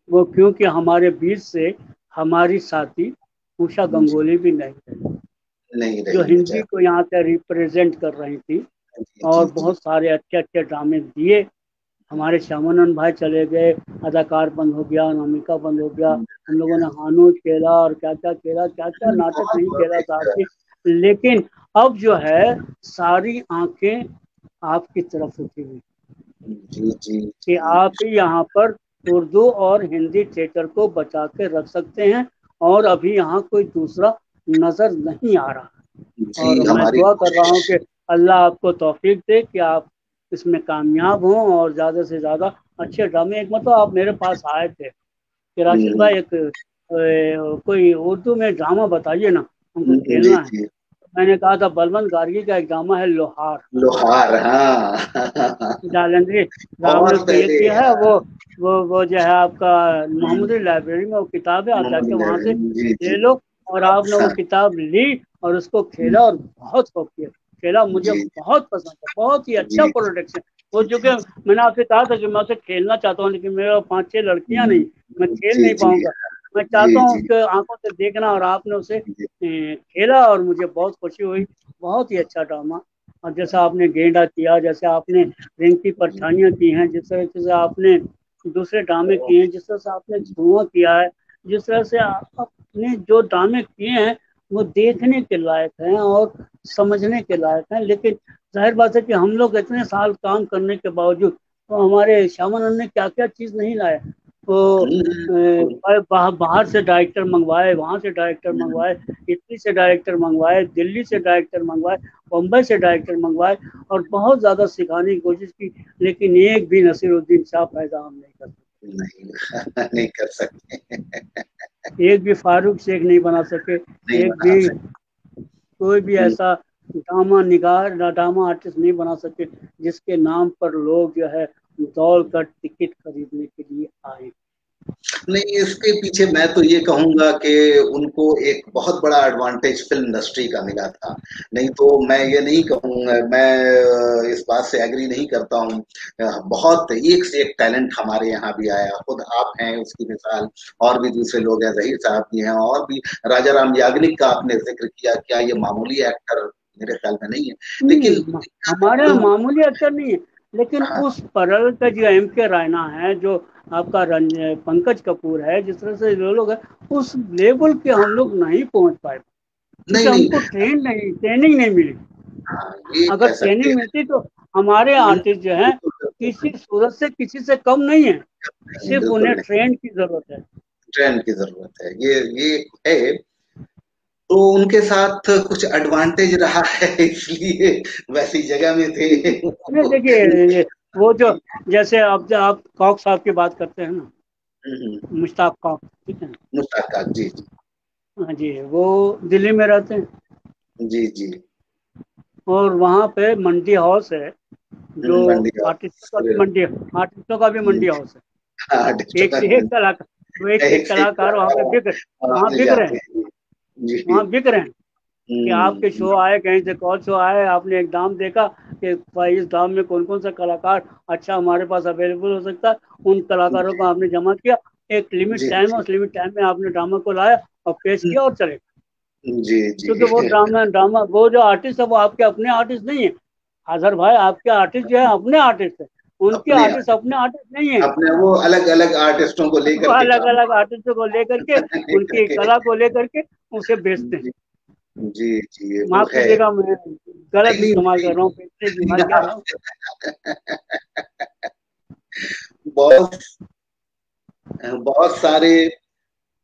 वो क्योंकि हमारे बीच से हमारी साथी उषा जी, गंगोली भी नहीं है, नहीं जो रही हिंदी बेचारी। को यहाँ से रिप्रेजेंट कर रही थी जी जी और जी बहुत सारे अच्छे अच्छे ड्रामे दिए। हमारे श्यामानंद भाई चले गए, अदाकार बंद हो गया, अनामिका बंद हो गया, हम लोगों ने हानूज खेला और क्या क्या खेला, क्या क्या नाटक बहुत नहीं बहुत खेला साहब एक जी। लेकिन अब जो है सारी आंखें आपकी तरफ उठी हुई जी जी कि जी आप ही यहाँ पर उर्दू और हिंदी थिएटर को बचा के रख सकते हैं, और अभी यहाँ कोई दूसरा नजर नहीं आ रहा। जी और मैं हमारी दुआ कर रहा कोशिश। हूँ कि अल्लाह आपको तौफीक दे कि आप इसमें कामयाब हों और ज़्यादा से ज़्यादा अच्छे ड्रामे। एक मतलब आप मेरे पास आए थे कि राशिद हम्म, भाई एक कोई उर्दू में ड्रामा बताइए ना, हमको जी खेलना है। जी, मैंने कहा था बलवंत गार्गी का एक ड्रामा है लोहार, लोहार, हाँ जालंधरी राम ने बहुत उसको ये पहले, किया है। हाँ। वो जो है आपका हम्म, मोहम्मदी लाइब्रेरी में वो किताब है, आप जाके वहां से जी जी, ले लो। और आपने वो हाँ, किताब ली और उसको हम्म, खेला और बहुत खूब किया, खेला, मुझे जी बहुत पसंद है, बहुत ही अच्छा जी प्रोडक्शन। वो जी जो कि जी मैंने आपसे कहा था कि मैं उसे खेलना चाहता हूँ, लेकिन मेरे 5-6 लड़कियां नहीं, मैं खेल जी नहीं जी पाऊंगा। मैं जी चाहता हूँ जी उसके आंखों से देखना, और आपने उसे जी खेला और मुझे बहुत खुशी हुई। बहुत ही अच्छा ड्रामा। और जैसा आपने गेंडा किया, जैसे आपने रिंकी परछाइयाँ की हैं, जिस तरह से आपने दूसरे ड्रामे किए हैं, जिस तरह से आपने धुआं किया है, जिस तरह से आपने जो ड्रामे किए हैं वो देखने के लायक हैं और समझने के लायक हैं। लेकिन जाहिर बात है कि हम लोग इतने साल काम करने के बावजूद तो हमारे श्यामानंद ने क्या क्या चीज़ नहीं लाया। तो बाहर से डायरेक्टर मंगवाए, वहां से डायरेक्टर मंगवाए, इटली से डायरेक्टर मंगवाए, दिल्ली से डायरेक्टर मंगवाए, बम्बई से डायरेक्टर मंगवाए, और बहुत ज्यादा सिखाने की कोशिश की। लेकिन एक भी नसीरुद्दीन शाह पैदा हम नहीं कर नहीं नहीं कर सकते, सके, एक भी फारूक शेख नहीं बना सके, नहीं एक बना भी सकते। कोई भी ऐसा ड्रामा निगार ड्रामा आर्टिस्ट नहीं बना सके जिसके नाम पर लोग जो है दौड़ कर टिकट खरीदने के लिए आए। नहीं, इसके पीछे मैं तो ये कहूंगा कि उनको एक बहुत बड़ा एडवांटेज फिल्म इंडस्ट्री का मिला था। नहीं तो मैं ये नहीं कहूंगा, मैं इस बात से एग्री नहीं करता हूँ। बहुत एक से एक टैलेंट हमारे यहाँ भी आया, खुद आप हैं उसकी मिसाल, और भी दूसरे लोग हैं, जहीर साहब भी हैं, और भी राजा राम याग्निक का आपने जिक्र किया, क्या ये मामूली एक्टर मेरे ख्याल में नहीं है। लेकिन हमारे यहाँ जो मामूली अक्षर नहीं है। लेकिन हाँ, उस परल का जो एम के रायना है, जो आपका पंकज कपूर है, जिस तरह से जो लोग हैं, उस लेवल के हम लोग नहीं पहुंच पाए क्योंकि नहीं नहीं, हमको ट्रेनिंग नहीं मिली। हाँ, ये अगर कह सकते ट्रेनिंग हैं। मिलती तो हमारे आर्टिस्ट जो हैं बिल्कुल बिल्कुल, किसी सूरत से किसी से कम नहीं है, नहीं सिर्फ बिल्कुल उन्हें नहीं, ट्रेन की जरूरत है। ट्रेंड की जरूरत है, ये है। तो उनके साथ कुछ एडवांटेज रहा है, इसलिए वैसी जगह में थे। नहीं देखिए, वो जो जैसे अब जब आप कॉक साहब की बात करते हैं ना, मुश्ताक कॉक, ठीक है ना, मुश्ताक, जी जी हाँ जी, वो दिल्ली में रहते हैं जी जी, और वहाँ पे मंडी हाउस है, जो मंडी आर्टिस्टों का भी हाउस, मंडी आर्टिस्टों का भी मंडी हाउस है। हाँ, एक से एक कलाकार, वो एक से एक एक से एक कलाकार वहाँ पे बिक वहाँ वहाँ मिल बिक रहे जाते हैं, हैं, जी वहाँ बिक रहे हैं। कि आपके शो आए, कहीं से कॉल शो आए, आपने एक दाम देखा कि भाई इस दाम में कौन कौन सा कलाकार अच्छा हमारे पास अवेलेबल हो सकता है, उन कलाकारों को आपने जमा किया, एक लिमिट जी टाइम है, जी उस लिमिट टाइम में आपने ड्रामा को लाया और पेश किया और चले। जी जी। क्योंकि वो ड्रामा ड्रामा वो जो आर्टिस्ट है वो आपके अपने आर्टिस्ट नहीं है। अजहर भाई आपके आर्टिस्ट जो है अपने आर्टिस्ट है, उनके अपने आर्टिस्ट अपने आर्टिस्ट नहीं है। अपने वो अलग अलग आर्टिस्टों को वो लेकर के अलग काम अलग आर्टिस्टों को लेकर के, लेकर उनकी के। कला को लेकर के उसे बेचते हैं। जी जी जी, ये वो माफ है। कीजिएगा, मैं गलत नहीं इस्तेमाल कर नहीं रहा हूँ, बेचने की बात कह रहा हूँ। नहीं। बहुत बहुत सारे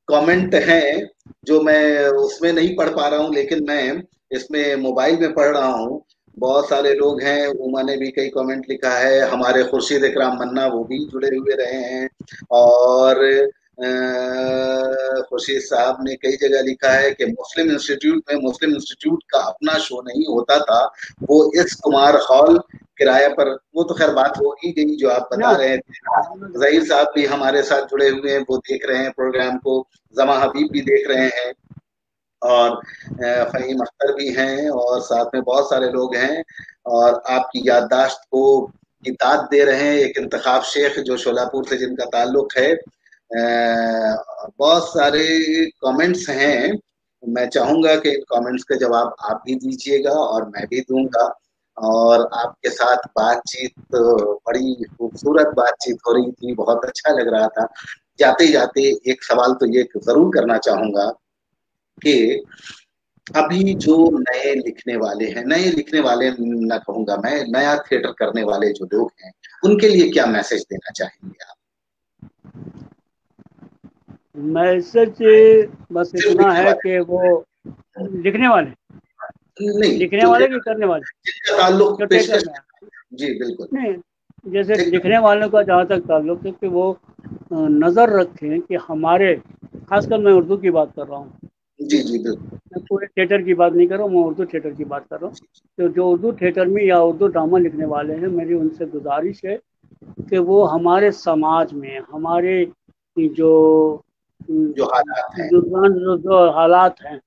कमेंट हैं जो मैं उसमें नहीं पढ़ पा रहा हूँ, लेकिन मैं इसमें मोबाइल में पढ़ रहा हूँ। बहुत सारे लोग हैं, उमा ने भी कई कमेंट लिखा है, हमारे खुर्शीद इकराम मन्ना वो भी जुड़े हुए रहे हैं। और खुर्शीद साहब ने कई जगह लिखा है कि मुस्लिम इंस्टीट्यूट का अपना शो नहीं होता था, वो इस कुमार हॉल किराया पर। वो तो खैर बात हो ही गई जो आप ना बता रहे थे। जहीर साहब भी हमारे साथ जुड़े हुए हैं, वो देख रहे हैं प्रोग्राम को। जमा हबीब भी देख रहे हैं, और फहीम अख्तर भी हैं, और साथ में बहुत सारे लोग हैं। और आपकी याददाश्त को की दाद दे रहे हैं एक इंतखाब शेख जो शोलापुर से जिनका ताल्लुक है। बहुत सारे कमेंट्स हैं। मैं चाहूंगा कि इन कमेंट्स का जवाब आप भी दीजिएगा और मैं भी दूंगा। और आपके साथ बातचीत, बड़ी खूबसूरत बातचीत हो रही थी, बहुत अच्छा लग रहा था। जाते जाते एक सवाल तो ये जरूर करना चाहूंगा कि अभी जो नए लिखने वाले हैं, नए लिखने वाले न कहूंगा मैं, नया थिएटर करने वाले जो लोग हैं, उनके लिए क्या मैसेज देना चाहेंगे आप? मैसेज बस सिर्फ इतना लिखने है वाले कि वो लिखने वाले, नहीं, लिखने जो वाले थिएटर की करने वाले, जिनका ताल्लुक जो थिएटर पेशकश। में है। जी बिल्कुल। नहीं, जैसे ठीक। लिखने वालों का जहाँ तक ताल्लुक है कि वो नज़र रखें कि हमारे, खासकर मैं उर्दू की बात कर रहा हूँ, जी जी बिल्कुल। मैं पूरे थिएटर की बात नहीं कर रहा हूँ, मैं उर्दू थिएटर की बात कर रहा हूँ। तो जो उर्दू थिएटर में या उर्दू ड्रामा लिखने वाले हैं, मेरी उनसे गुजारिश है कि वो हमारे समाज में, हमारे जो जो हालात हैं। जो हालात हैं,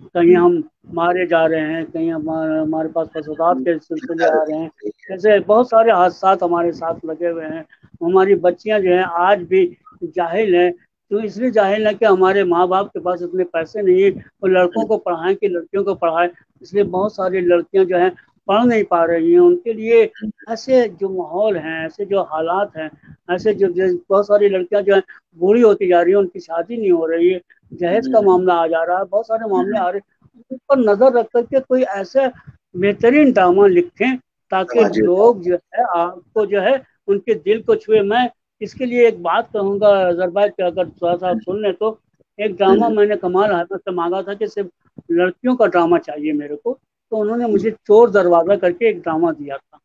कहीं हम मारे जा रहे हैं, कहीं हमारे पास फसादात के सिलसिले आ रहे हैं, जैसे बहुत सारे हादसा हमारे साथ लगे हुए हैं। हमारी बच्चियां जो हैं आज भी जाहिल हैं, तो इसलिए जाहिल है कि हमारे माँ बाप के पास इतने पैसे नहीं है वो लड़कों को पढ़ाएं कि लड़कियों को पढ़ाएं। इसलिए बहुत सारी लड़कियां जो हैं पढ़ नहीं पा रही हैं। उनके लिए ऐसे जो माहौल हैं, ऐसे जो हालात हैं, ऐसे जो बहुत सारी लड़कियां जो हैं बूढ़ी होती जा रही है, उनकी शादी नहीं हो रही है, जहेज का मामला आ जा रहा है, बहुत सारे मामले आ रहे हैं। उन पर नजर रख करके कोई ऐसा बेहतरीन ड्रामा लिखें ताकि समाजी। लोग जो है आपको जो है उनके दिल को छुए। मैं इसके लिए एक बात कहूंगा अजहर भाई कि अगर थोड़ा सा आप सुन लें तो, एक ड्रामा मैंने कमाल अहमद से मांगा था कि सिर्फ लड़कियों का ड्रामा चाहिए मेरे को, तो उन्होंने मुझे चोर दरवाजा करके एक ड्रामा दिया था।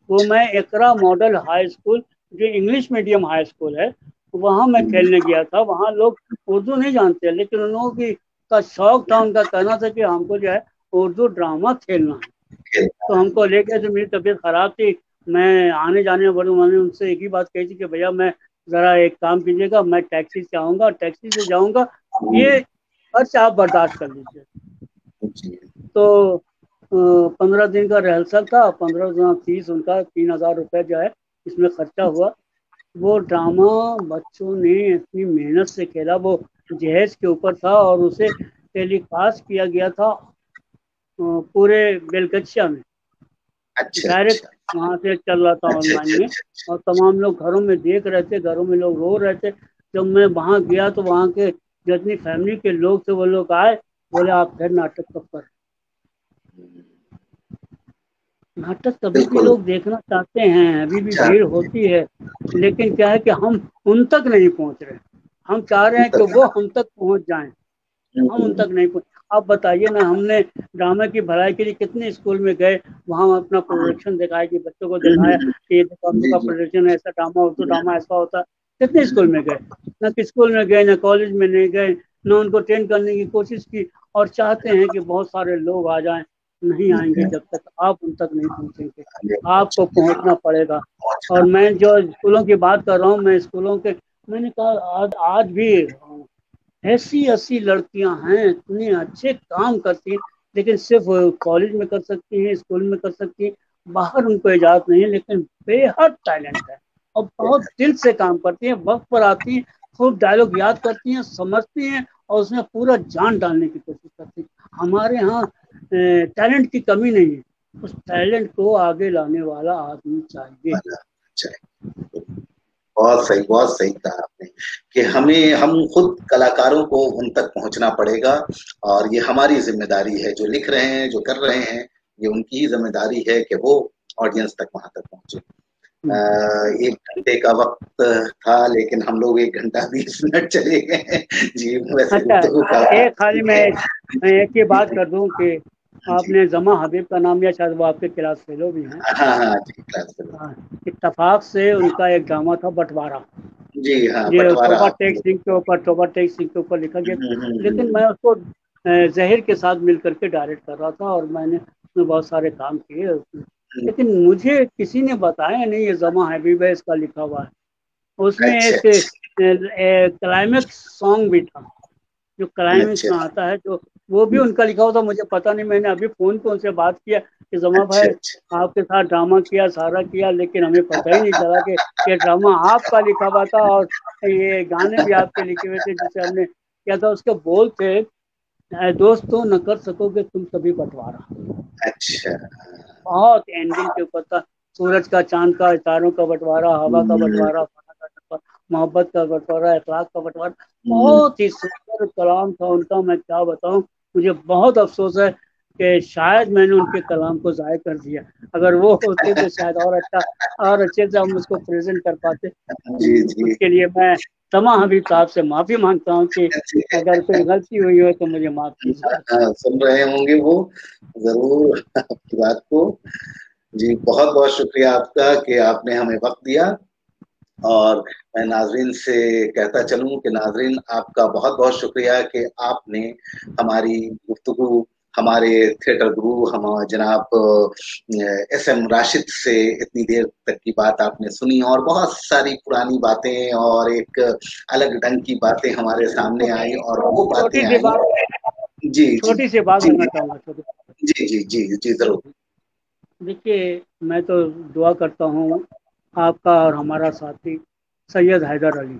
वो मैं एकरा मॉडल हाई स्कूल, जो इंग्लिश मीडियम हाई स्कूल है, वहां मैं खेलने गया था। वहां लोग उर्दू नहीं जानते, लेकिन उन लोगों की का शौक था, उनका कहना था कि हमको जो है उर्दू ड्रामा खेलना है। तो हमको लेके, तो मेरी तबीयत खराब थी, मैं आने जाने में बड़ी, मैंने उनसे एक ही बात कही थी कि भैया मैं जरा एक काम कीजिएगा, मैं टैक्सी से आऊंगा, टैक्सी से जाऊंगा, ये खर्च आप बर्दाश्त कर लीजिए। तो 15 दिन का रिहर्सल था, 15 फीस उनका, 3,000 रुपये जो है इसमें खर्चा हुआ। वो ड्रामा बच्चों ने इतनी मेहनत से खेला, वो जहेज के ऊपर था और उसे टेलीकास्ट किया गया था पूरे बेलगछिया में, अच्छा डायरेक्ट अच्छा वहां से चल रहा था अच्छा ऑनलाइन अच्छा में। अच्छा। और तमाम लोग घरों में देख रहे थे, घरों में लोग रो रहे थे। जब मैं वहां गया तो वहां के जितनी फैमिली के लोग थे वो लोग आए, बोले आप फिर नाटक कब कर। नाटक कभी भी बिल्कुल। लोग देखना चाहते हैं, अभी भी अच्छा। भीड़ होती है, लेकिन क्या है कि हम उन तक नहीं पहुंच रहे। हम चाह रहे हैं कि वो हम तक पहुंच जाएं, हम उन तक नहीं पहुंच। आप बताइए ना, हमने ड्रामा की भलाई के लिए कितने स्कूल में गए, वहां अपना प्रोडक्शन दिखाया, कि बच्चों को दिखाया कि ये देखो हम लोग जी का जी। प्रोडक्शन है, ऐसा ड्रामा, उर्दू ड्रामा ऐसा होता है। कितने स्कूल में गए, ना कि स्कूल में गए, ना कॉलेज में नहीं गए, ना उनको ट्रेन करने की कोशिश की। और चाहते हैं कि बहुत सारे लोग आ जाएं, नहीं आएंगे जब तक आप उन तक नहीं पहुंचेंगे। आपको पहुंचना पड़ेगा। और मैं जो स्कूलों की बात कर रहा हूँ, मैं स्कूलों के, मैंने कहा आज भी ऐसी ऐसी लड़कियां हैं, इतने अच्छे काम करती हैं, लेकिन सिर्फ कॉलेज में कर सकती हैं, स्कूल में कर सकती हैं, बाहर उनको इजाजत नहीं है। लेकिन बेहद टैलेंट है और बहुत दिल से काम करती हैं, वक्त पर आती हैं, खूब डायलॉग याद करती हैं, समझती हैं और उसमें पूरा जान डालने की कोशिश करती हैं। हमारे यहाँ टैलेंट की कमी नहीं है, उस टैलेंट को आगे लाने वाला आदमी चाहिए। बहुत सही कहा आपने कि हम खुद कलाकारों को उन तक पहुंचना पड़ेगा, और ये हमारी जिम्मेदारी है। जो लिख रहे हैं, जो कर रहे हैं, ये उनकी ही जिम्मेदारी है कि वो ऑडियंस तक वहां तक पहुंचे। 1 घंटे का वक्त था, लेकिन हम लोग 1 घंटा 20 मिनट चले गए। जी, वैसे अच्छा, एक खाली मैं एक ही बात कर दूं कि आपने जमा हबीब का नाम लिया, शायद वो आपके क्लास फेलो भी हैं। हाँ जी, क्लास फेलो। हाँ, इत्तेफाक से उनका एक ड्रामा था बंटवारा। जी हाँ, ये बंटवारा। तोबा टेक सिंह के ऊपर लिखा गया, लेकिन मैं उसको जहीर के साथ मिल करके डायरेक्ट कर रहा था और मैंने उसमें बहुत सारे काम किए। लेकिन मुझे किसी ने बताया नहीं ये जमा हबीब है, इसका लिखा हुआ है। उसमें अच्छा, एक क्लाइमेक्स सॉन्ग भी था, जो क्लाइमेक्स में आता है, जो वो भी उनका लिखा हुआ था। मुझे पता नहीं, मैंने अभी फोन पे उनसे बात किया कि जमा भाई आपके साथ ड्रामा किया, सारा किया, लेकिन हमें पता ही नहीं चला कि ये ड्रामा आपका लिखा हुआ था और ये गाने भी आपके लिखे हुए थे जिसे हमने किया था। उसके बोल थे, दोस्तों न कर सकोगे तुम कभी बंटवारा। अच्छा। बहुत एंडिंग के ऊपर था, सूरज का, चांद का, सितारों का बंटवारा, हवा का बंटवारा, मोहब्बत का बंटवारा, अखलाक का बंटवारा। बहुत ही सुंदर कलाम था उनका, मैं क्या बताऊं। मुझे बहुत अफसोस है कि शायद मैंने उनके कलाम को ज़ाय कर दिया। अगर वो होते तो शायद और अच्छा और अच्छे से हम उसको प्रेजेंट कर पाते। जी जी। उसके लिए मैं तमा हबीब साहब से माफी मांगता हूँ कि अगर कोई गलती हुई हो तो मुझे माफ कीजिए। सुन रहे होंगे वो जरूर आपकी बात को। जी, बहुत बहुत शुक्रिया आपका कि आपने हमें वक्त दिया। और मैं नाजरीन से कहता चलूं कि नाजरीन, आपका बहुत बहुत शुक्रिया कि आपने हमारी गुफ्तगू, हमारे थिएटर गुरु हम जनाब SM राशिद से इतनी देर तक की बात आपने सुनी, और बहुत सारी पुरानी बातें और एक अलग ढंग की बातें हमारे सामने आई, और वो बातें आई। जी जी छोटी सी बात जी करना चाहूंगा। जी जी जी जी जरूर। देखिए, मैं तो दुआ करता हूँ आपका और हमारा साथी सैयद हैदर अली,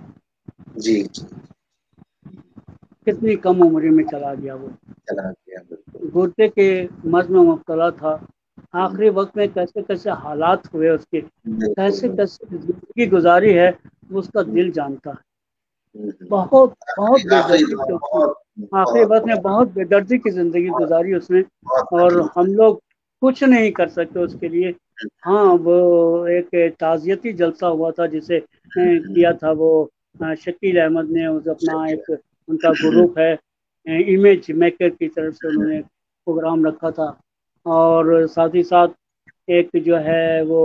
जी जी। कितनी कम उम्र में चला गया वो। चला गया, बिल्कुल। गुर्दे के मर्ज में मुब्तला था। आखिरी वक्त में कैसे कैसे हालात हुए उसके, कैसे कैसे जिंदगी गुजारी है, वो उसका दिल जानता है। बहुत बहुत बेदर्दी से उसने आखिरी वक्त में बहुत बेदर्दी की जिंदगी गुजारी उसने, और हम लोग कुछ नहीं कर सकते उसके लिए। हाँ, वो एक ताज़ियती जलसा हुआ था जिसे किया था वो शकील अहमद ने, उस अपना एक उनका ग्रुप है इमेज मेकर की तरफ से उन्होंने प्रोग्राम रखा था। और साथ ही साथ एक जो है वो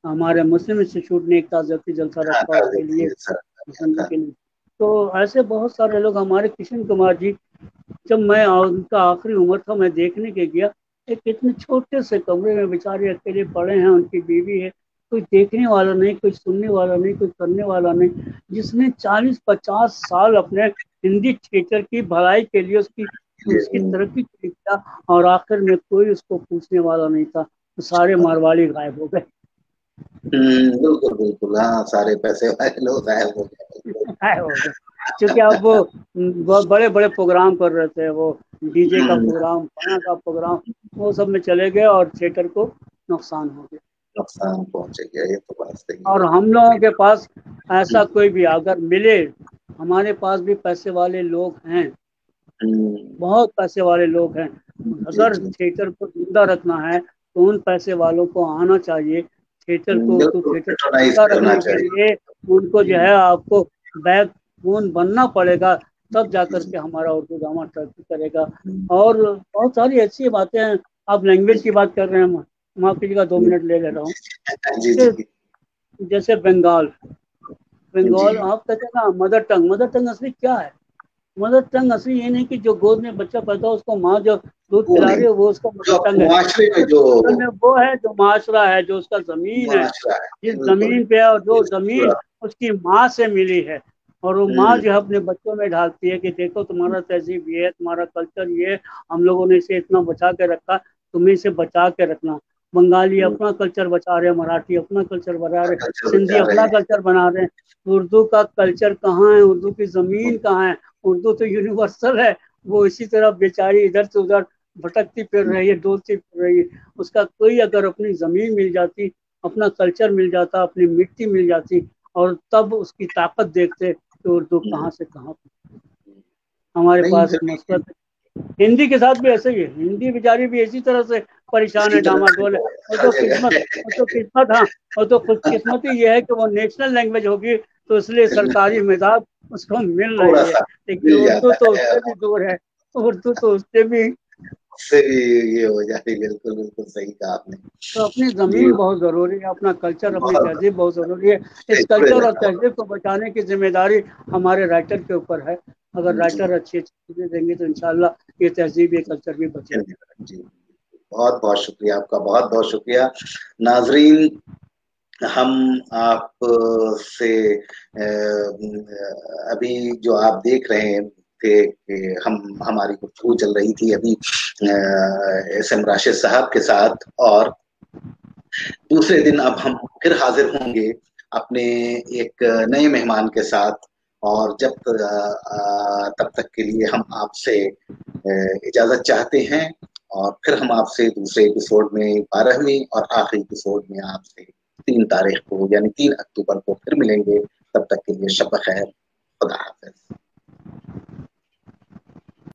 हमारे मुस्लिम इंस्टीट्यूट ने एक ताज़ियती जलसा रखा उसके लिए, सुनने के लिए। तो ऐसे बहुत सारे लोग, हमारे किशन कुमार जी, जब मैं उनका आखिरी उम्र था मैं देखने के गया, एक इतने छोटे से कमरे में बेचारे अकेले पड़े हैं, उनकी बीवी है, कोई देखने वाला नहीं, कोई सुनने वाला नहीं, कोई करने वाला नहीं। जिसने 40-50 साल अपने हिंदी थिएटर की भलाई के लिए, उसकी उसकी तरक्की के लिए किया, और आखिर में कोई उसको पूछने वाला नहीं था, तो सारे मारवाड़ी गायब हो गए। बिल्कुल बिल्कुल, हाँ, सारे पैसे वाले लोग गायब हो गए। गायब हो गए, क्योंकि अब वो बड़े बड़े प्रोग्राम कर रहे थे, वो डीजे का प्रोग्राम, खाना का प्रोग्राम, वो सब में चले गए और थिएटर को नुकसान हो गया। नुकसान पहुंच गया, ये तो बात सही और है। हम लोगों के पास ऐसा कोई भी अगर मिले, हमारे पास भी पैसे वाले लोग हैं, बहुत पैसे वाले लोग हैं। जी अगर जी। थिएटर को जिंदा रखना है तो उन पैसे वालों को आना चाहिए थिएटर को, तो बिल्कुल थिएटर को पेट्रोनाइज जिंदा करना रखने के चाहिए। लिए उनको जो है आपको बैक बोन बनना पड़ेगा, तब जाकर के हमारा उर्दू ड्रामा तरक्की करेगा। और बहुत सारी ऐसी बातें हैं। आप लैंग्वेज की बात कर रहे हैं, माफ कीजिएगा 2 मिनट ले रहा हूँ। जी जी जैसे बंगाल, जी। बंगाल आप कहते हैं ना मदर टंग, मदर टंग असली क्या है? मदर टंग असली ये नहीं कि जो गोद में बच्चा पैदा हो उसको माँ जो दूध वो पिला नहीं, रही है वो उसका मदर जो टंग है। मुआशरे में जो असल में वो है जो माशरा है, जो उसका जमीन है, मुआशरा है, जिस बिल्कुल जमीन पे है, और जो ये जमीन पूरा। उसकी माँ से मिली है, और वो माँ जो है अपने बच्चों में ढालती है कि देखो तुम्हारा तहजीब ये है, तुम्हारा कल्चर ये है, हम लोगों ने इसे इतना बचा के रखा, तुम्हें इसे बचा के रखना। बंगाली अपना कल्चर बचा रहे हैं, मराठी अपना कल्चर बना रहे हैं, कल्चर सिंधी बचा रहे अपना कल्चर बना रहे हैं। उर्दू का कल्चर कहाँ है, उर्दू की जमीन कहाँ है? उर्दू तो यूनिवर्सल है, वो इसी तरह बेचारी इधर से उधर भटकती फिर रही है, डोलती फिर रही है। उसका कोई अगर अपनी जमीन मिल जाती, अपना कल्चर मिल जाता, अपनी मिट्टी मिल जाती, और तब उसकी ताकत देखते कि उर्दू कहाँ से कहाँ हमारे नहीं पास मसरत। हिंदी के साथ भी ऐसे ही है, हिंदी बेचारी भी इसी तरह से परेशान इसी है, तरह से डामाडोल है। और हर तो जगह किस्मत, और तो किस्मत, हाँ, और तो खुशकिस्मती ये है कि वो नेशनल लैंग्वेज होगी, तो इसलिए सरकारी मिजाज उसको मिल थोड़ा रही है। सा लेकिन मिल उर्दू जाता तो है, उससे भी दूर है, उर्दू तो उससे भी। उससे भी ये हो जाती है। बिल्कुल बिल्कुल सही कहा आपने। तो अपनी जी, जमीन बहुत जरूरी है, अपना कल्चर, अपनी बहुत तहजीब बहुत जरूरी है। इस जुड़े कल्चर और रहना तहजीब को बचाने की जिम्मेदारी हमारे राइटर के ऊपर है। अगर जी राइटर अच्छी अच्छी चीजें देंगे तो इंशाल्लाह ये तहजीब, ये कल्चर भी बचेगा। जी, बहुत बहुत शुक्रिया आपका, बहुत बहुत शुक्रिया। नाजरीन, हम आप से अभी जो आप देख रहे थे कि हम हमारी गुफ्तगू चल रही थी अभी एस.एम. राशिद साहब के साथ, और दूसरे दिन अब हम फिर हाजिर होंगे अपने एक नए मेहमान के साथ। और जब तब तक के लिए हम आपसे इजाजत चाहते हैं, और फिर हम आपसे दूसरे एपिसोड में 12वीं और आखिरी एपिसोड में आपसे 3 तारीख को यानी 3 अक्टूबर को फिर मिलेंगे। तब तक के लिए शब खैर, खुदा हाफिज।